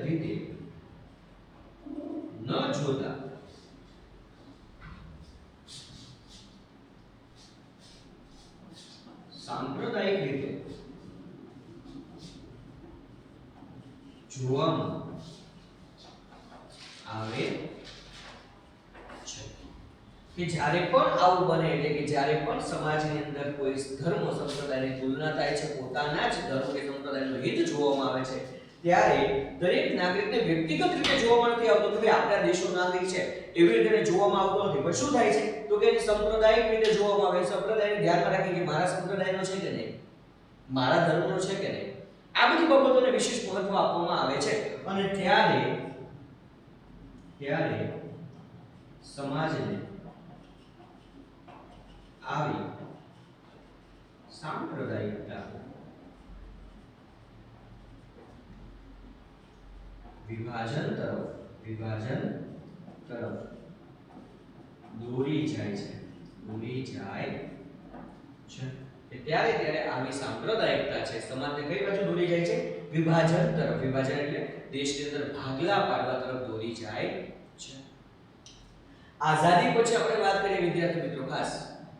રીતે ન જોતા સાંપ્રદાયિક રીતે જોવામાં આવે છે. કે જ્યારે પણ આવું બને એટલે કે જ્યારે પણ સમાજની અંદર કોઈ ધર્મ સંપ્રદાયની તુલના થાય છે, પોતાના જ ધર્મ કે સંપ્રદાયનું હિત જોવામાં આવે છે, ત્યારે દરેક નાગરિકને વ્યક્તિગત રીતે જોવામાં નથી આવતું કે આપણા દેશનો નાગરિક છે એવી રીતે જોવામાં આવતો નથી. પણ શું થાય છે તો કે સંપ્રદાયિક રીતે જોવામાં આવે, સંપ્રદાયને ધ્યાનમાં રાખી કે મારા સંપ્રદાયનો છે કે નહીં, મારા ધર્મનો છે કે નહીં, આ બધી બાબતોને વિશેષ મહત્વ આપવામાં આવે છે. અને ત્યારે સમાજને આવી સાંપ્રદાયિકતા વિભાજન તરફ દોરી જાય છે. કે ત્યારે આવી સાંપ્રદાયિકતા છે સમાજને કઈ બાજુ દોરી જાય છે? વિભાજન તરફ. વિભાજન એટલે દેશની અંદર ભાગલા પાડવા તરફ દોરી જાય છે. આઝાદી પછી આપણે વાત કરીએ વિદ્યાર્થી મિત્રો ખાસ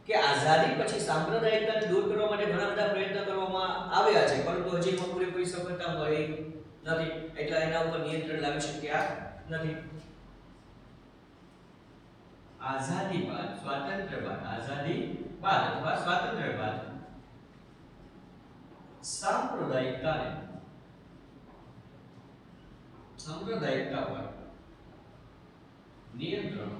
કે આઝાદી પછી સાંપ્રદાયિકતાને દૂર કરવા માટે ઘણા બધા પ્રયત્ન કરવામાં આવ્યા છે, પરંતુ હજી પણ પૂરેપૂરી સફળતા મળી નથી, એટલે એના ઉપર નિયંત્રણ લાવી શક્યા નથી. આઝાદી બાદ અથવા સ્વાતંત્ર્ય બાદ સાંપ્રદાયિકતા પર નિયંત્રણ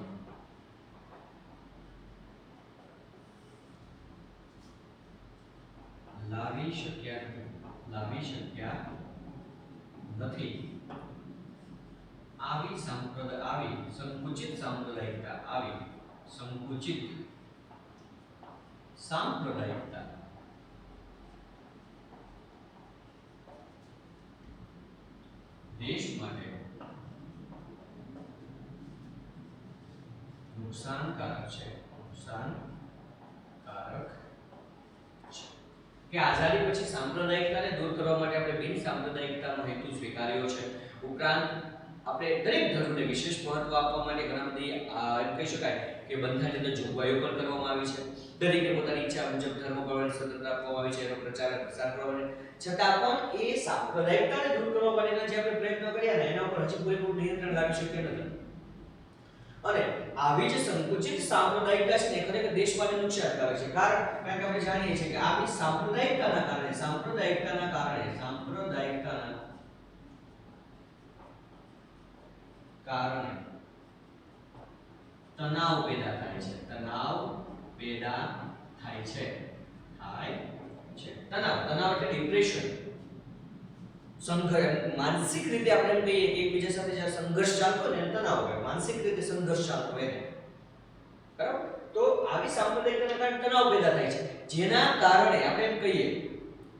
લાવી શક્યા નથી. આવી સંકુચિત સાંપ્રદાયિકતા દેશ માટે નુકસાનકારક છે. કે આઝાદી પછી સાંપ્રદાયિકતાને દૂર કરવા માટે આપણે બિન સાંપ્રદાયિકતાનો હેતુ સ્વીકાર્યો છે. ઉપરાંત આપણે દરેક ધર્મને વિશેષ મહત્વ આપવા માટે ઘણા બધી એમ કહી શકાય કે બંધારણની અંદર જોગવાઈઓ પણ કરવામાં આવી છે. દરેકને પોતાની ઈચ્છા મુજબ ધર્મ પાળવાની સ્વતંત્રતા આપવામાં આવી છે, એનો પ્રચાર પ્રસાર કરવાનો. છતાં પણ એ સાંપ્રદાયિકતાને દૂર કરવા માટેના જે આપણે પ્રયત્નો કર્યા ને એના ઉપર હજી પૂરેપૂરું નિયંત્રણ લાવી શક્યા નથી. અને આવી જે સંકુચિત સાંપ્રદાયિકતા છે એ ખરેખર દેશ માટે નુકસાનકારક છે. કારણ કે આપણે જાણીએ છીએ કે આવી સાંપ્રદાયિકતાના કારણે તણાવ પેદા થાય છે. તણાવ એટલે ડિપ્રેશન, સંઘર્ષ. માનસિક રીતે આપણે એમ કહીએ કે એકબીજા સાથે જ્યારે સંઘર્ષ ચાલતો હોય ને તણાવ કહેવાય. માનસિક રીતે સંઘર્ષ ચાલતો હોય બરાબર. તો આવી સાંપ્રદાયિકતાના કારણે તણાવ પેદા થાય છે, જેના કારણે આપણે એમ કહીએ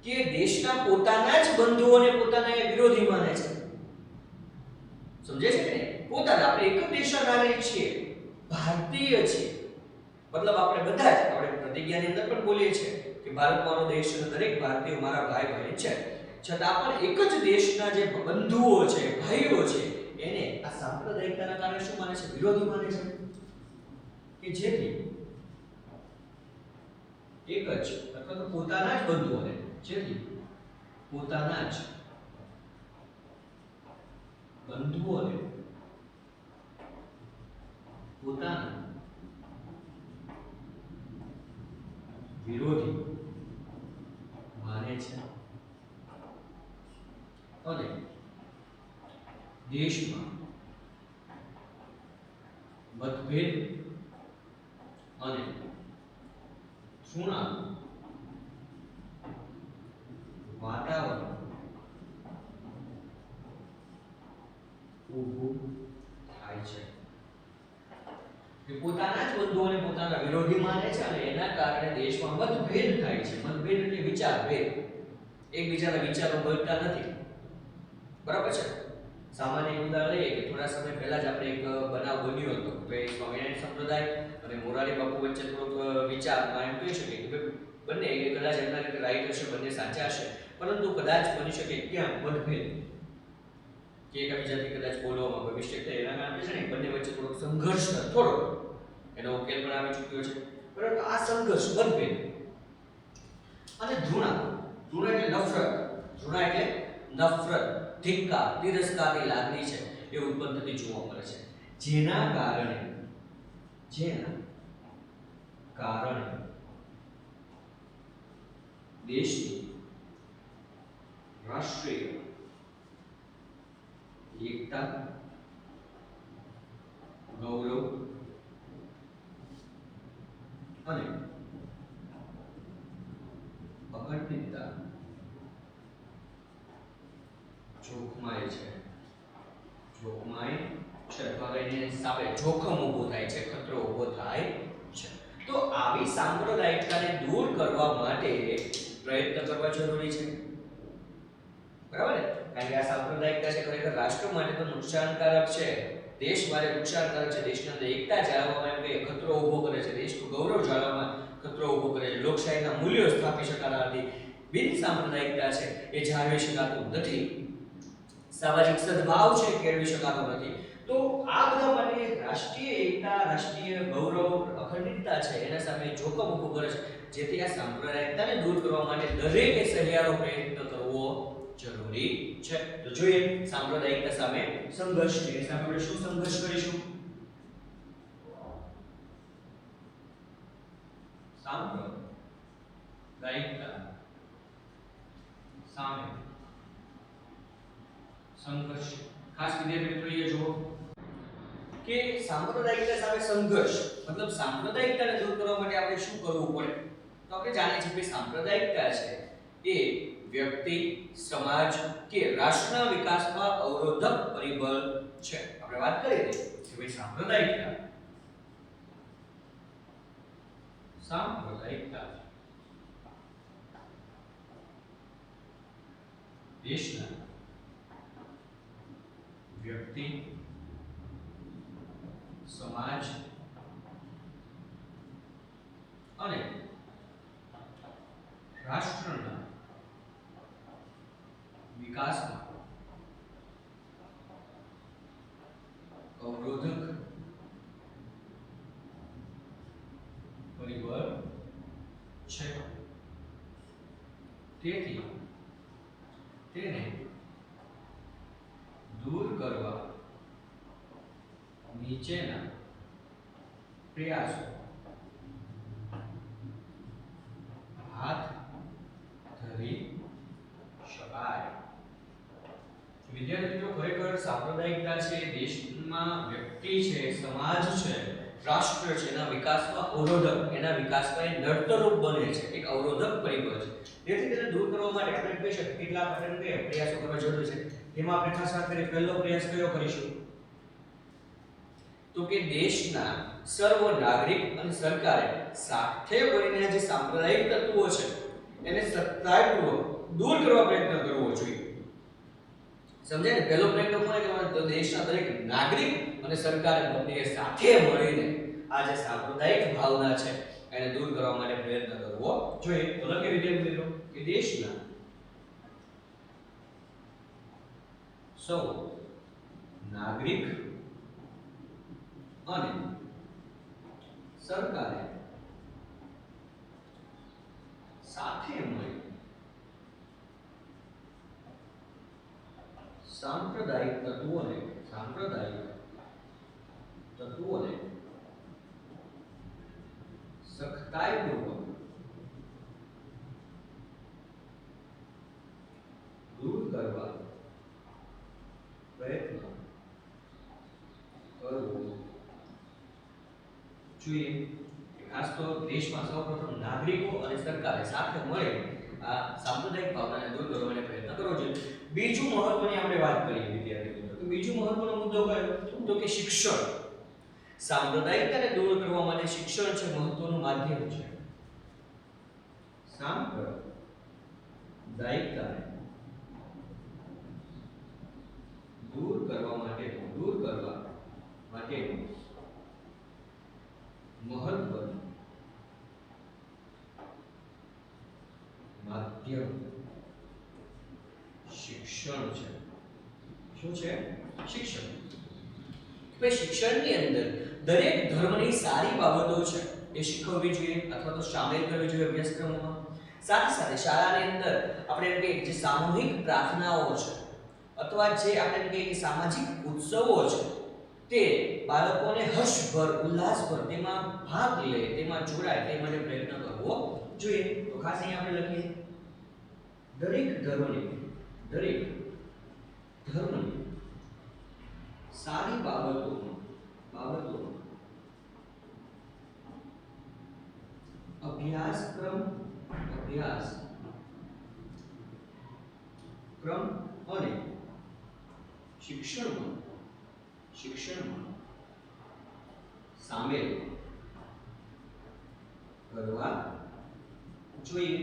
કે દેશના પોતાના જ બંધુઓને પોતાના વિરોધી માને છે. સમજે છે ને? પોતાના આપણે એક જ દેશના નાગરિક છીએ, ભારતીય છીએ, મતલબ આપણે બધા જ આપણે પ્રતિજ્ઞાની અંદર પણ બોલીએ છીએ કે ભારત મારો દેશ છે, દરેક ભારતીય મારા ભાઈ બહેન છે. છતાં પણ એક જ દેશના જે બંધુઓ છે, ભાઈઓ છે, એને આ સાંપ્રદાયિકતાના કારણે શું માને છે? વિરોધી માને છે. કે જેથી એક જ અથવા તો પોતાના જ બંધુઓને, પોતાના વિરોધી માને છે અને દેશમાં મતભેદ અને તૃણાનું વાતાવરણ ઊભું થાય છે. કે પોતાના જ બંધુઓને પોતાના વિરોધી માને છે અને એના કારણે દેશમાં મતભેદ થાય છે. મતભેદ એટલે વિચારભેદ, એકબીજાના વિચારો મળતા નથી. બરાબર છે? સામાન્ય એક ઉદાહરણ લઈએ કે થોડા સમય પહેલા જ આપણે એક બનાવ બન્યો હતો કે સ્વામિનારાયણ સંપ્રદાય અને મોરારી બાપુ વચ્ચે થોડોક વિચારમાં એમ કહી શકીએ કે બંને કદાચ એમના રીતે રાઈટ હશે, બંને સાચા હશે, પરંતુ કદાચ બની શકે ક્યાં મતભેદ કે એકબીજાથી કદાચ બોલવામાં કોઈ મિસ્ટેક થાય એના કારણે છે ને બંને વચ્ચે થોડોક સંઘર્ષ થોડો એનો ઉકેલ પણ આવી ચૂક્યો છે. પરંતુ આ સંઘર્ષ, મતભેદ અને ધૃણા એટલે નફરત, ધિક્કાર, તિરસ્કારની લાગણી છે એ ઉત્પન્ન થતી જોવા મળે છે. જેના કારણે દેશની રાષ્ટ્રીય એકતા, ગૌરવ અને અખંડિતતા જોખમાય છે, જોખમાય છે અથવા એની સામે જોખમ ઊભું થાય છે, ખતરો ઊભો થાય છે. તો આવી સાંપ્રદાયિકતાને દૂર કરવા માટે પ્રયત્ન કરવા જરૂરી છે, બરાબર ને? કારણ કે આ સાંપ્રદાયિકતા છે ખરેખર રાષ્ટ્ર માટે તો નુકસાનકારક છે, દેશ માટે નુકસાનકારક છે, દેશની અંદર એકતા જાળવવામાં એમ કે ખતરો ઊભો કરે છે, દેશનું ગૌરવ જાળવવામાં ખતરો ઊભો કરે છે, લોકશાહીના મૂલ્યો સ્થાપી શકાતા નથી, બિન સાંપ્રદાયિકતા છે એ જાળવી શકાતું નથી, સામાજિક સદભાવ છે કેળવી શકાતો નથી. તો આ બધા માટે રાષ્ટ્રીય એકતા, રાષ્ટ્રીય ગૌરવ, અખંડિતતા છે એના સામે જોખમ ઊભું કરે છે, જેથી આ સાંપ્રદાયિકતાને દૂર કરવા માટે દરેકે સહિયારો પ્રયત્ન કરવો જરૂરી છે. તો જોઈએ સાંપ્રદાયિકતા સામે સંઘર્ષ છે. એની સામે આપણે શું સંઘર્ષ કરીશું? સાંપ્રદાયિકતા સામે સંઘર્ષ. ખાસ વિદ્યાર્થી મિત્રો એ જુઓ કે સાંપ્રદાયિકતા સામે સંઘર્ષ મતલબ સાંપ્રદાયિકતાને દૂર કરવા માટે આપણે શું કરવું પડે? તો આપણે જાણીએ છીએ કે સાંપ્રદાયિકતા છે એ વ્યક્તિ, સમાજ કે રાષ્ટ્રના વિકાસમાં અવરોધક પરિબળ છે. આપણે વાત કરી કે ભાઈ સાંપ્રદાયિકતા દેશના વ્યક્તિ, સમાજ અને રાષ્ટ્રના વિકાસમાં અવરોધક પરિબળ છે. તેથી તેને દૂર કરવા નીચેના પ્રયાસો હાથ ધરી શકાય. વિદ્યાર્થી મિત્રો ખરેખર સાંપ્રદાયિકતા છે દેશમાં વ્યક્તિ છે, સમાજ છે, રાષ્ટ્ર છે એના વિકાસમાં અવરોધક, એના વિકાસમાં એ નડતરરૂપ બને છે, એક અવરોધક પરિબળ છે. તેથી તેને દૂર કરવા માટે આપણે કહી શકીએ કેટલાક આપણે પ્રયાસો કરવા જરૂરી છે. તેમાં આપણે ખાસ વાત કરીએ પહેલો પ્રયાસ કયો કરીશું? તો કે દેશના સર્વ નાગરિક અને સરકારે સાથે મળીને જે સાંપ્રદાયિક તત્વો છે એને સત્તાપૂર્વક દૂર કરવા પ્રયત્ન કરવો જોઈએ. સમજાય ને? પહેલો પ્રયત્ન કોને કરવાનો? તો દેશના દરેક નાગરિક અને સરકારે બંને સાથે મળીને આ જે સાંપ્રદાયિક ભાવના છે એને દૂર કરવા માટે પ્રયત્ન કરવો જોઈએ. તો લખીએ વિદ્યાર્થી મિત્રો કે દેશના સૌ નાગરિક અને સરકારે સાથે મળી સાંપ્રદાયિક તત્વોને સખ્તાઈપૂર્વક દૂર કરવા પ્રયત્ન કરવો જોઈએ. ખાસ તો દેશમાં સૌપ્રથમ નાગરિકો અને સરકારે સાથે મળી આ સાંપ્રદાયિક ભાવનાને દૂર કરવા માટે પ્રયત્ન કરવો જોઈએ. બીજું મહત્વની આપણે વાત કરીએ વિદ્યાર્થી મિત્રો તો બીજું મહત્વનો મુદ્દો કયો? તો કે શિક્ષણ. સાંપ્રદાયિકતાને દૂર કરવા માટે શિક્ષણ છે મહત્વનું માધ્યમ છે. સાંપ્રદાયિકતાને દૂર કરવા માટે મહત્વનું માધ્યમ શિક્ષણ છે. શું છે? શિક્ષણ. ભાઈ શિક્ષણની અંદર દરેક ધર્મની સારી બાબતો છે એ શીખવવી જોઈએ અથવા તો શામેલ કરવી જોઈએ અભ્યાસક્રમોમાં. સાથે સાથે શાળાની અંદર આપણે એમ કહીએ જે સામૂહિક પ્રાર્થનાઓ છે અથવા જે આપણે એમ કહીએ કે સામાજિક ઉત્સવો છે તે બાળકોને હર્ષભર, ઉલ્લાસભર તેમાં ભાગ લે, તેમાં જોડાય તે માટે પ્રયત્ન કરવો જોઈએ. તો ખાસ અહીં આપણે લખીએ દરેક ધર્મની સારી બાબતો અભ્યાસક્રમ અને શિક્ષણમાં સામેલ કરવા જોઈએ.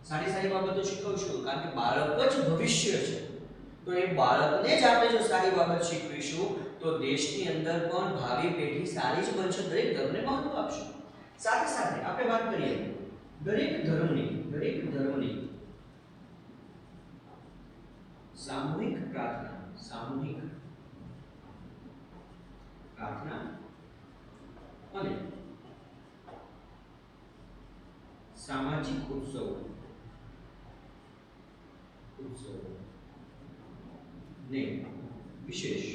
સારી બાબતો શીખવશું કારણ કે બાળક જ ભવિષ્ય છે. તો એ બાળકને જ આપણે જો સારી બાબત શીખવીશું તો દેશની અંદર પણ ભાવિ પેઢી સારી જ બનશે. દરેક ધર્મને મહત્વ આપશું. સાથે સાથે આપણે વાત કરીએ દરેક ધર્મની સામૂહિક પ્રાર્થના અને સામાજિક ઉત્સવો ને વિશેષ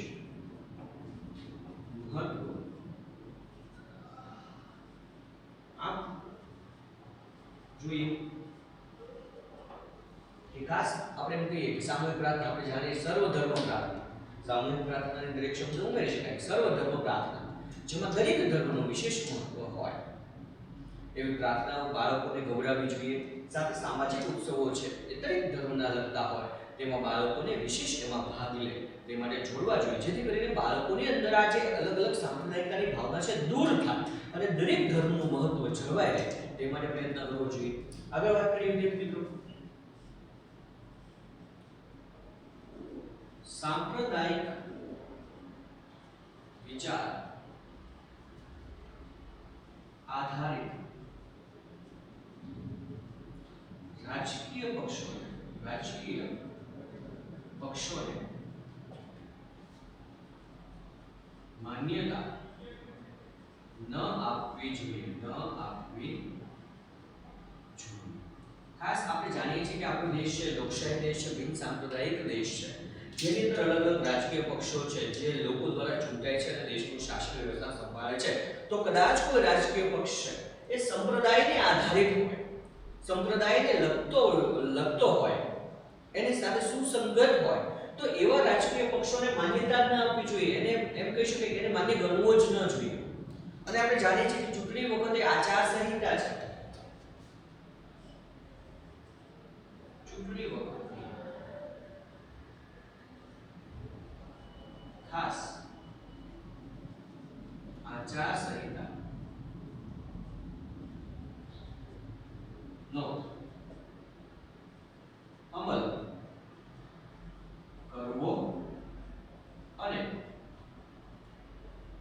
મહત્વ આપ જોઈએ. ખાસ આપણે એમ કહીએ કે સામૂહિક પ્રાર્થના આપણે જાણીએ સર્વધર્મ પ્રાર્થના. સામૂહિક પ્રાર્થનાની દરેક શબ્દ ઉમેરી શકાય. સર્વધર્મ પ્રાર્થના જેમાં દરેક ધર્મનું વિશેષ મહત્વ હોય એવી પ્રાર્થનાઓ બાળકોને ગૌરવવી જોઈએ. સાથે સામાજિક ઉત્સવો છે એ દરેક ધર્મના લગતા હોય તેમાં બાળકોને વિશેષ એમાં ભાગ લે તે માટે જોડવા જોઈએ જેથી કરીને બાળકોની અંદર આ જે અલગ અલગ સાંપ્રદાયિકતાની ભાવના છે દૂર થાય અને દરેક ધર્મનું મહત્વ જળવાય રહે તે માટે પ્રયત્ન કરવો જોઈએ. આગળ વાત કરીએ વિદ્યાર્થી મિત્રો સાંપ્રદાયિક વિચાર આધારિત રાજકીય પક્ષોને માન્યતા ન આપવી જોઈએ. ખાસ આપણે જાણીએ છીએ કે આપણો દેશ છે લોકશાહી દેશ છે, બિન સાંપ્રદાયિક દેશ છે જેની અંદર અલગ અલગ રાજકીય પક્ષો છે જે લોકો દ્વારા ચૂંટાય છે અને દેશનું શાસન વ્યવસ્થા સંભાળે છે. તો કદાચ કોઈ રાજકીય પક્ષ છે એ સંપ્રદાયને આધારિત હોય, સંપ્રદાયને લગતો હોય, એની સાથે સુસંગત હોય તો એવા રાજકીય પક્ષોને માન્યતા ન આપવી જોઈએ. એને એમ કહી શકાય કે એને માન્ય ગણવો જ ન જોઈએ. અને આપણે જાણીએ છીએ કે ચૂંટણી વખતે આચાર સંહિતા છે. ચૂંટણી વખતે ખાસ આચાર સંહિતા નો અમલ કરવો અને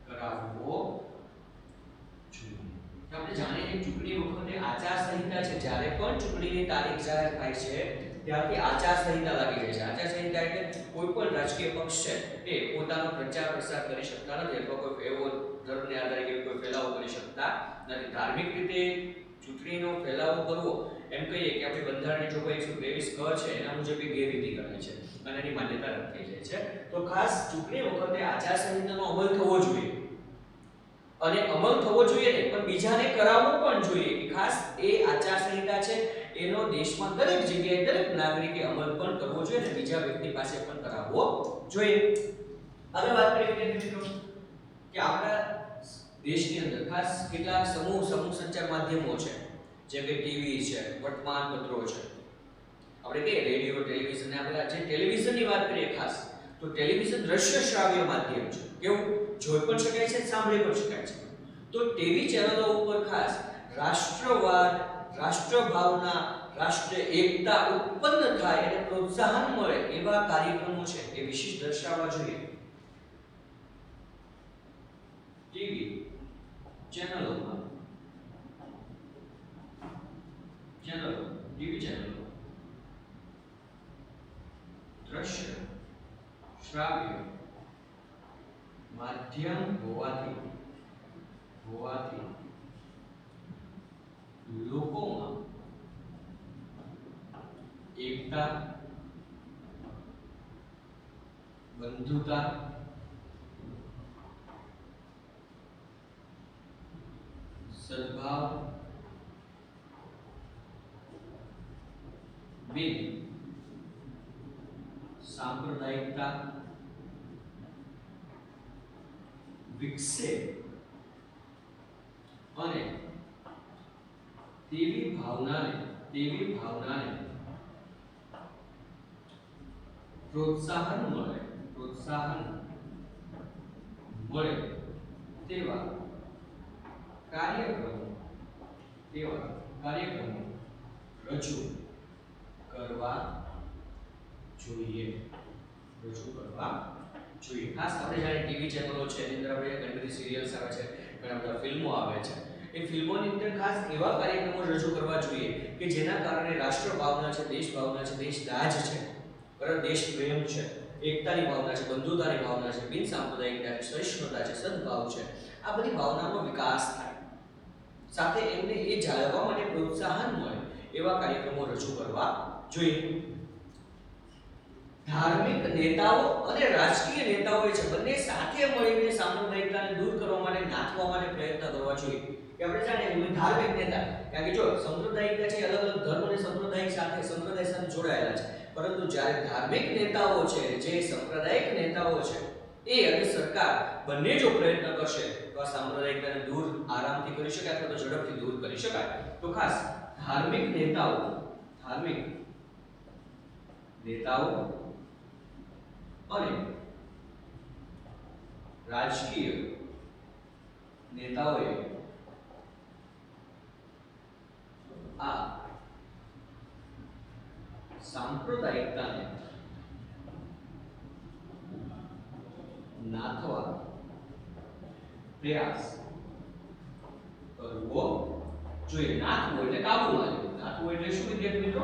કરાવવો જોઈએ. આપણે જાણીએ કે ચૂંટણી વખતે આચાર સંહિતા છે. જ્યારે પણ ચૂંટણીની તારીખ જાહેર થાય છે ત્યારથી આચાર સંહિતા લાગી જાય છે. આચાર સંહિતા એટલે કોઈ પણ રાજકીય પક્ષ છે એ પોતાનો પ્રચાર પ્રસાર કરી શકતા નથી અથવા કોઈ એવો ધર્મને આધારે કોઈ ફેલાવો કરી શકતા નથી. ધાર્મિક રીતે ચૂંટણીનો ફેલાવો કરવો એમ કહીએ કે આપણી બંધારણની જોગવાઈ 123 ક છે એના મુજબ એ ગેરરીતિ ગણાય છે અને એની માન્યતા રદ થઈ જાય છે. તો ખાસ ચૂંટણી વખતે આચાર સંહિતાનો અમલ થવો જોઈએ અને અમલ થવો જોઈએ ને પણ બીજાને કરાવવો પણ જોઈએ કે ખાસ એ આચાર સંહિતા છે એનો દેશમાં દરેક જગ્યાએ દરેક નાગરિકે અમલ પણ કરવો જોઈએ અને બીજા વ્યક્તિ પાસે પણ કરાવવો જોઈએ. હવે વાત કરીએ મિત્રો કે આપણા દેશની અંદર ખાસ કેટલાક સમૂહ સંચાર માધ્યમો છે જેમ કે ટીવી છે, વર્તમાનપત્રો છે, આપણે કહીએ રેડિયો, ટેલિવિઝન ને આપણે જે ટેલિવિઝનની વાત કરીએ ખાસ તો ટેલિવિઝન દ્રશ્ય શ્રાવ્ય માધ્યમ છે. કેવું જોઈ પણ શકાય છે, સાંભળી પણ શકાય છે. તો ટીવી ચેનલો ઉપર ખાસ રાષ્ટ્રવાદ, રાષ્ટ્રભાવના, રાષ્ટ્ર એકતા ઉત્પન્ન થાય અને પ્રોત્સાહન મળે એવા કાર્યક્રમો છે એ વિશેષ દર્શાવવા જોઈએ. ટીવી ચેનલો દ્રશ્ય શ્રાવ્ય માધ્યમ હોવાથી લોકોમાં એકતા, બંધુતા, સદભાવ, બિન સાંપ્રદાયિકતા વિકસે અને તેવી ભાવનાને પ્રોત્સાહન મળે તેવા કાર્યક્રમો રજૂ કરવા જોઈએ. ખાસ આપણે જ્યારે ટીવી ચેનલો છે એની અંદર આપણે ઘણી બધી સિરિયલ્સ આવે છે, ઘણા બધા ફિલ્મો આવે છે. એ ફિલ્મોની અંદર ખાસ એવા કાર્યક્રમો રજૂ કરવા જોઈએ કે જેના કારણે રાષ્ટ્ર ભાવના છે, દેશ ભાવના છે, દેશ રાજ છે, બરાબર, દેશ પ્રેમ છે, એકતાની ભાવના છે, બંધુતાની ભાવના છે, બિન સાંપ્રદાયિકતા છે, સહિષ્ણુતા છે, સદભાવ છે, આ બધી ભાવનાનો વિકાસ થાય, સાથે એમને એ જાળવવા માટે પ્રોત્સાહન મળે એવા કાર્યક્રમો રજૂ કરવા જોઈએ. ધાર્મિક નેતાઓ અને રાજકીય નેતાઓએ છે બંને સાથે મળીને સાંપ્રદાયિકતાને દૂર કરવા માટે, નાથવા માટે પ્રયત્ન કરવા જોઈએ. કે આપણે જાણીએ કે ધાર્મિક નેતા, કારણ કે જો સાંપ્રદાયિકતા છે અલગ અલગ ધર્મ અને સંપ્રદાય સાથે જોડાયેલા છે, પરંતુ જ્યારે ધાર્મિક નેતાઓ છે, જે સાંપ્રદાયિક નેતાઓ છે, એ અને સરકાર બંને જો પ્રયત્ન કરશે તો આ સાંપ્રદાયિકતાને દૂર આરામથી કરી શકાય અથવા તો ઝડપથી દૂર કરી શકાય. તો ખાસ ધાર્મિક નેતાઓ અને રાજકીય નેતાઓએ આ સાંપ્રદાયિકતાને નાથવા પ્રયાસ કરવો જોઈએ. નાથવું એટલે કાબૂમાં લેવું. નાથવું એટલે શું વિદ્યાર્થી મિત્રો?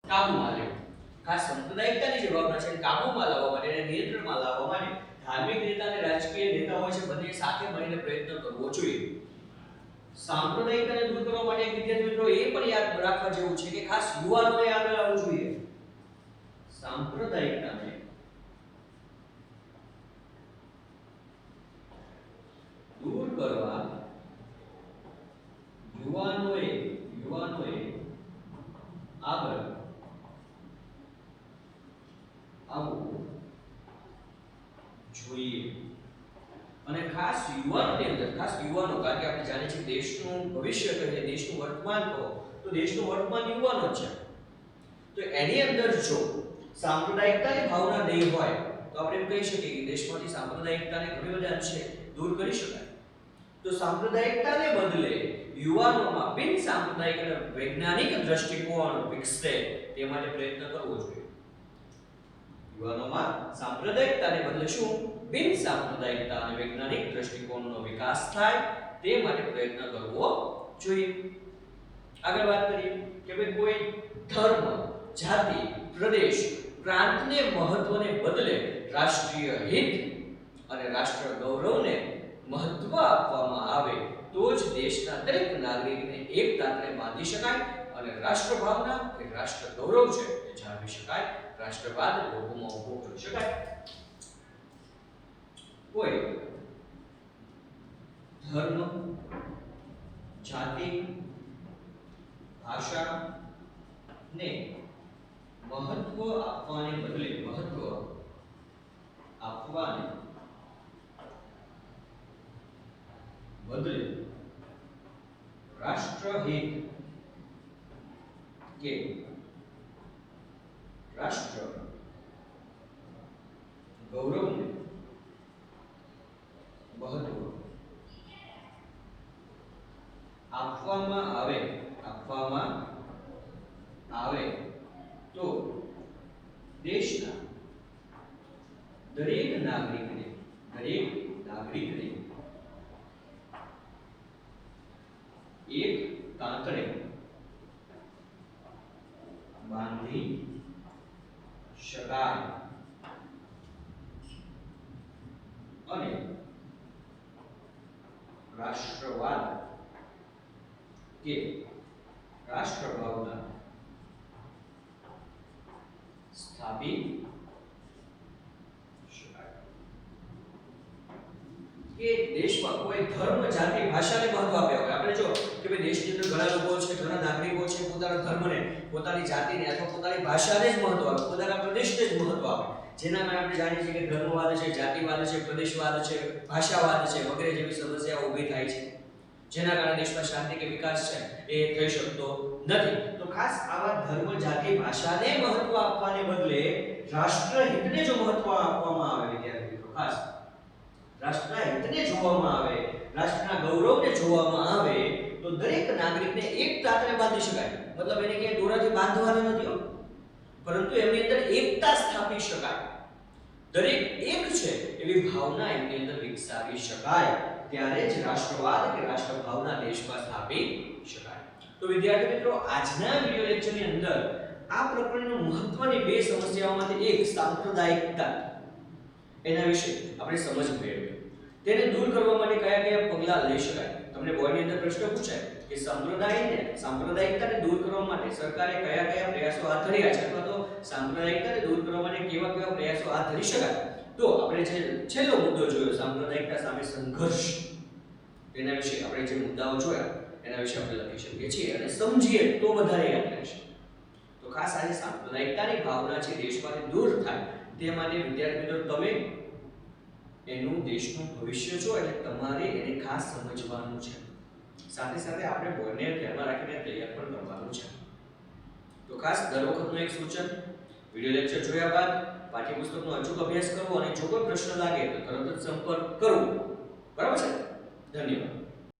કાબૂમાં લેવું. ખાસ સાંપ્રદાયિકતાની જે ભાવના છે કાબૂમાં લાવવા માટે અને નિયંત્રણમાં લાવવા માટે ધાર્મિક નેતા અને રાજકીય નેતાઓ છે બંને સાથે મળીને પ્રયત્ન કરવો જોઈએ. સાંપ્રદાયિકતાને દૂર કરવા માટે વિદ્યાર્થી મિત્રો એ પણ યાદ રાખવા જેવું છે કે ખાસ યુવાનોએ આગળ આવવું જોઈએ. સાંપ્રદાયિકતાને દૂર કરવા યુવાનોએ આગળ આવવું જોઈએ. અને ખાસ યુવાનોની અંદર, ખાસ યુવાનો, કારણ કે આપણે જાણીએ છીએ દેશનું ભવિષ્ય કહીએ, દેશનું વર્તમાન કહો તો દેશનું વર્તમાન યુવાનો જ છે. તો એની અંદર જો સાંપ્રદાયિકતાની ભાવના નહીં હોય તો આપણે એમ કહી શકીએ કે દેશમાંથી સાંપ્રદાયિકતાને ઘણી બધા અંશે દૂર કરી શકાય. તો સાંપ્રદાયિકતાને બદલે યુવાનોમાં બિન સાંપ્રદાયિક અને વૈજ્ઞાનિક દ્રષ્ટિકોણ વિકસે તે માટે પ્રયત્ન કરવો જોઈએ. યુવાનોમાં સાંપ્રદાયિકતાને બદલે શું બિન સાંપ્રદાયિકતા અને વૈજ્ઞાનિક દ્રષ્ટિકોણનો વિકાસ થાય તે માટે પ્રયત્ન કરવો જોઈએ. આગળ વાત કરીએ કે ભાઈ કોઈ ધર્મ, જાતિ, પ્રદેશ, પ્રાંતને મહત્વને બદલે રાષ્ટ્રીય હિત અને રાષ્ટ્ર ગૌરવને મહત્વ આપવામાં આવે તો જ દેશના દરેક નાગરિકને એક તાતણે બાંધી શકાય અને રાષ્ટ્ર ભાવના કે રાષ્ટ્ર ગૌરવ છે એ જાળવી શકાય, રાષ્ટ્રવાદ લોકોમાં ઉભો કરી શકાય. કોઈ ધર્મ, જાતિ, ભાષા ને મહત્વ આપવાને બદલે રાષ્ટ્રહિત કે રાષ્ટ્ર ગૌરવને મહત્વ આપવામાં આવે તો દેશના દરેક નાગરિકને એક તાંતણે બાંધી શકાય અને રાષ્ટ્રવાદ કે રાષ્ટ્રભાવના સ્થાપિત શકાય. કે દેશમાં કોઈ ધર્મ, જાતિ, ભાષાને મહત્વ આપ્યા હોય. આપણે જો કે ભાઈ દેશની અંદર ઘણા લોકો છે, ઘણા નાગરિકો છે, પોતાના ધર્મને, પોતાની જાતિને અથવા પોતાની ભાષાને જ મહત્વ આપે, પોતાના પ્રદેશને જ મહત્વ આપે, જેના કારણે આપણે જાણીએ છીએ કે ધર્મવાદ છે, જાતિવાદ છે, પ્રદેશવાદ છે, ભાષાવાદ છે વગેરે જેવી સમસ્યાઓ ઊભી થાય છે. જેના કારણે દેશમાં શાંતિ કે વિકાસ છે એ થઈ શકતો નથી. તો ખાસ આવા ધર્મ, જાતિ, ભાષાને મહત્વ આપવાને બદલે રાષ્ટ્રહિતને જો મહત્વ આપવામાં આવે વિદ્યાર્થી મિત્રો, ખાસ રાષ્ટ્રહિતને જોવામાં આવે, રાષ્ટ્રના ગૌરવને જોવામાં આવે, તો દરેક નાગરિકને એક તાતરે બાંધી શકાય. મતલબ એને કે દોરાથી બાંધવાનો નથી હો, પરંતુ એમની અંદર એકતા સ્થાપી શકાય. દરેક એક છે એવી ભાવના એમની અંદર વિકસાવી શકાય, ત્યારે જ રાષ્ટ્રવાદ કે રાષ્ટ્રભાવના દેશમાં સ્થાપી શકાય. તો વિદ્યાર્થી મિત્રો, આજના વિડિયો લેક્ચરની અંદર આ પ્રકરણનું મહત્વની બે સમસ્યાઓમાંથી એક સાંપ્રદાયિકતા, એના વિશે આપણે સમજ મેળવી. તેને દૂર કરવા માટે કયા કયા પગલાં લઈ શકાય. તમને બોર્ડની અંદર પ્રશ્ન પૂછાય કે સાંપ્રદાયિકતાને દૂર કરવા માટે સરકારે કયા કયા પ્રયાસો હાથ ધર્યા છે, અથવા તો સાંપ્રદાયિકતાને દૂર કરવા માટે કેવા કેવા પ્રયાસો હાથ ધરી શકાય. તો આપણે જે છેલ્લો મુદ્દો જોયો, સાંપ્રદાયિકતા સામે સંઘર્ષ, તેના વિશે આપણે જે મુદ્દાઓ જોયા એના વિશે આપણે લખી શકીએ છીએ અને સમજીએ તો વધારે યાદ રહેશે. તો ખાસ આજે સાંપ્રદાયિકતાની ભાવના છે દેશમાંથી દૂર થાય તે માટે વિદ્યાર્થી મિત્રો તમે એનું દેશનું ભવિષ્ય છો એટલે તમારે એને ખાસ સમજવાનું છે. સાથે સાથે આપણે બોર્ડને ધ્યાનમાં રાખીને તૈયાર પણ કરવાનું છે. તો ખાસ દર વખતનું એક સૂચન, વિડિયો લેક્ચર જોયા બાદ પાઠ્યપુસ્તકનો અચૂક અભ્યાસ કરવો અને જો કોઈ પ્રશ્ન લાગે તો તરત જ સંપર્ક કરવો. બરાબર છે? ધન્યવાદ.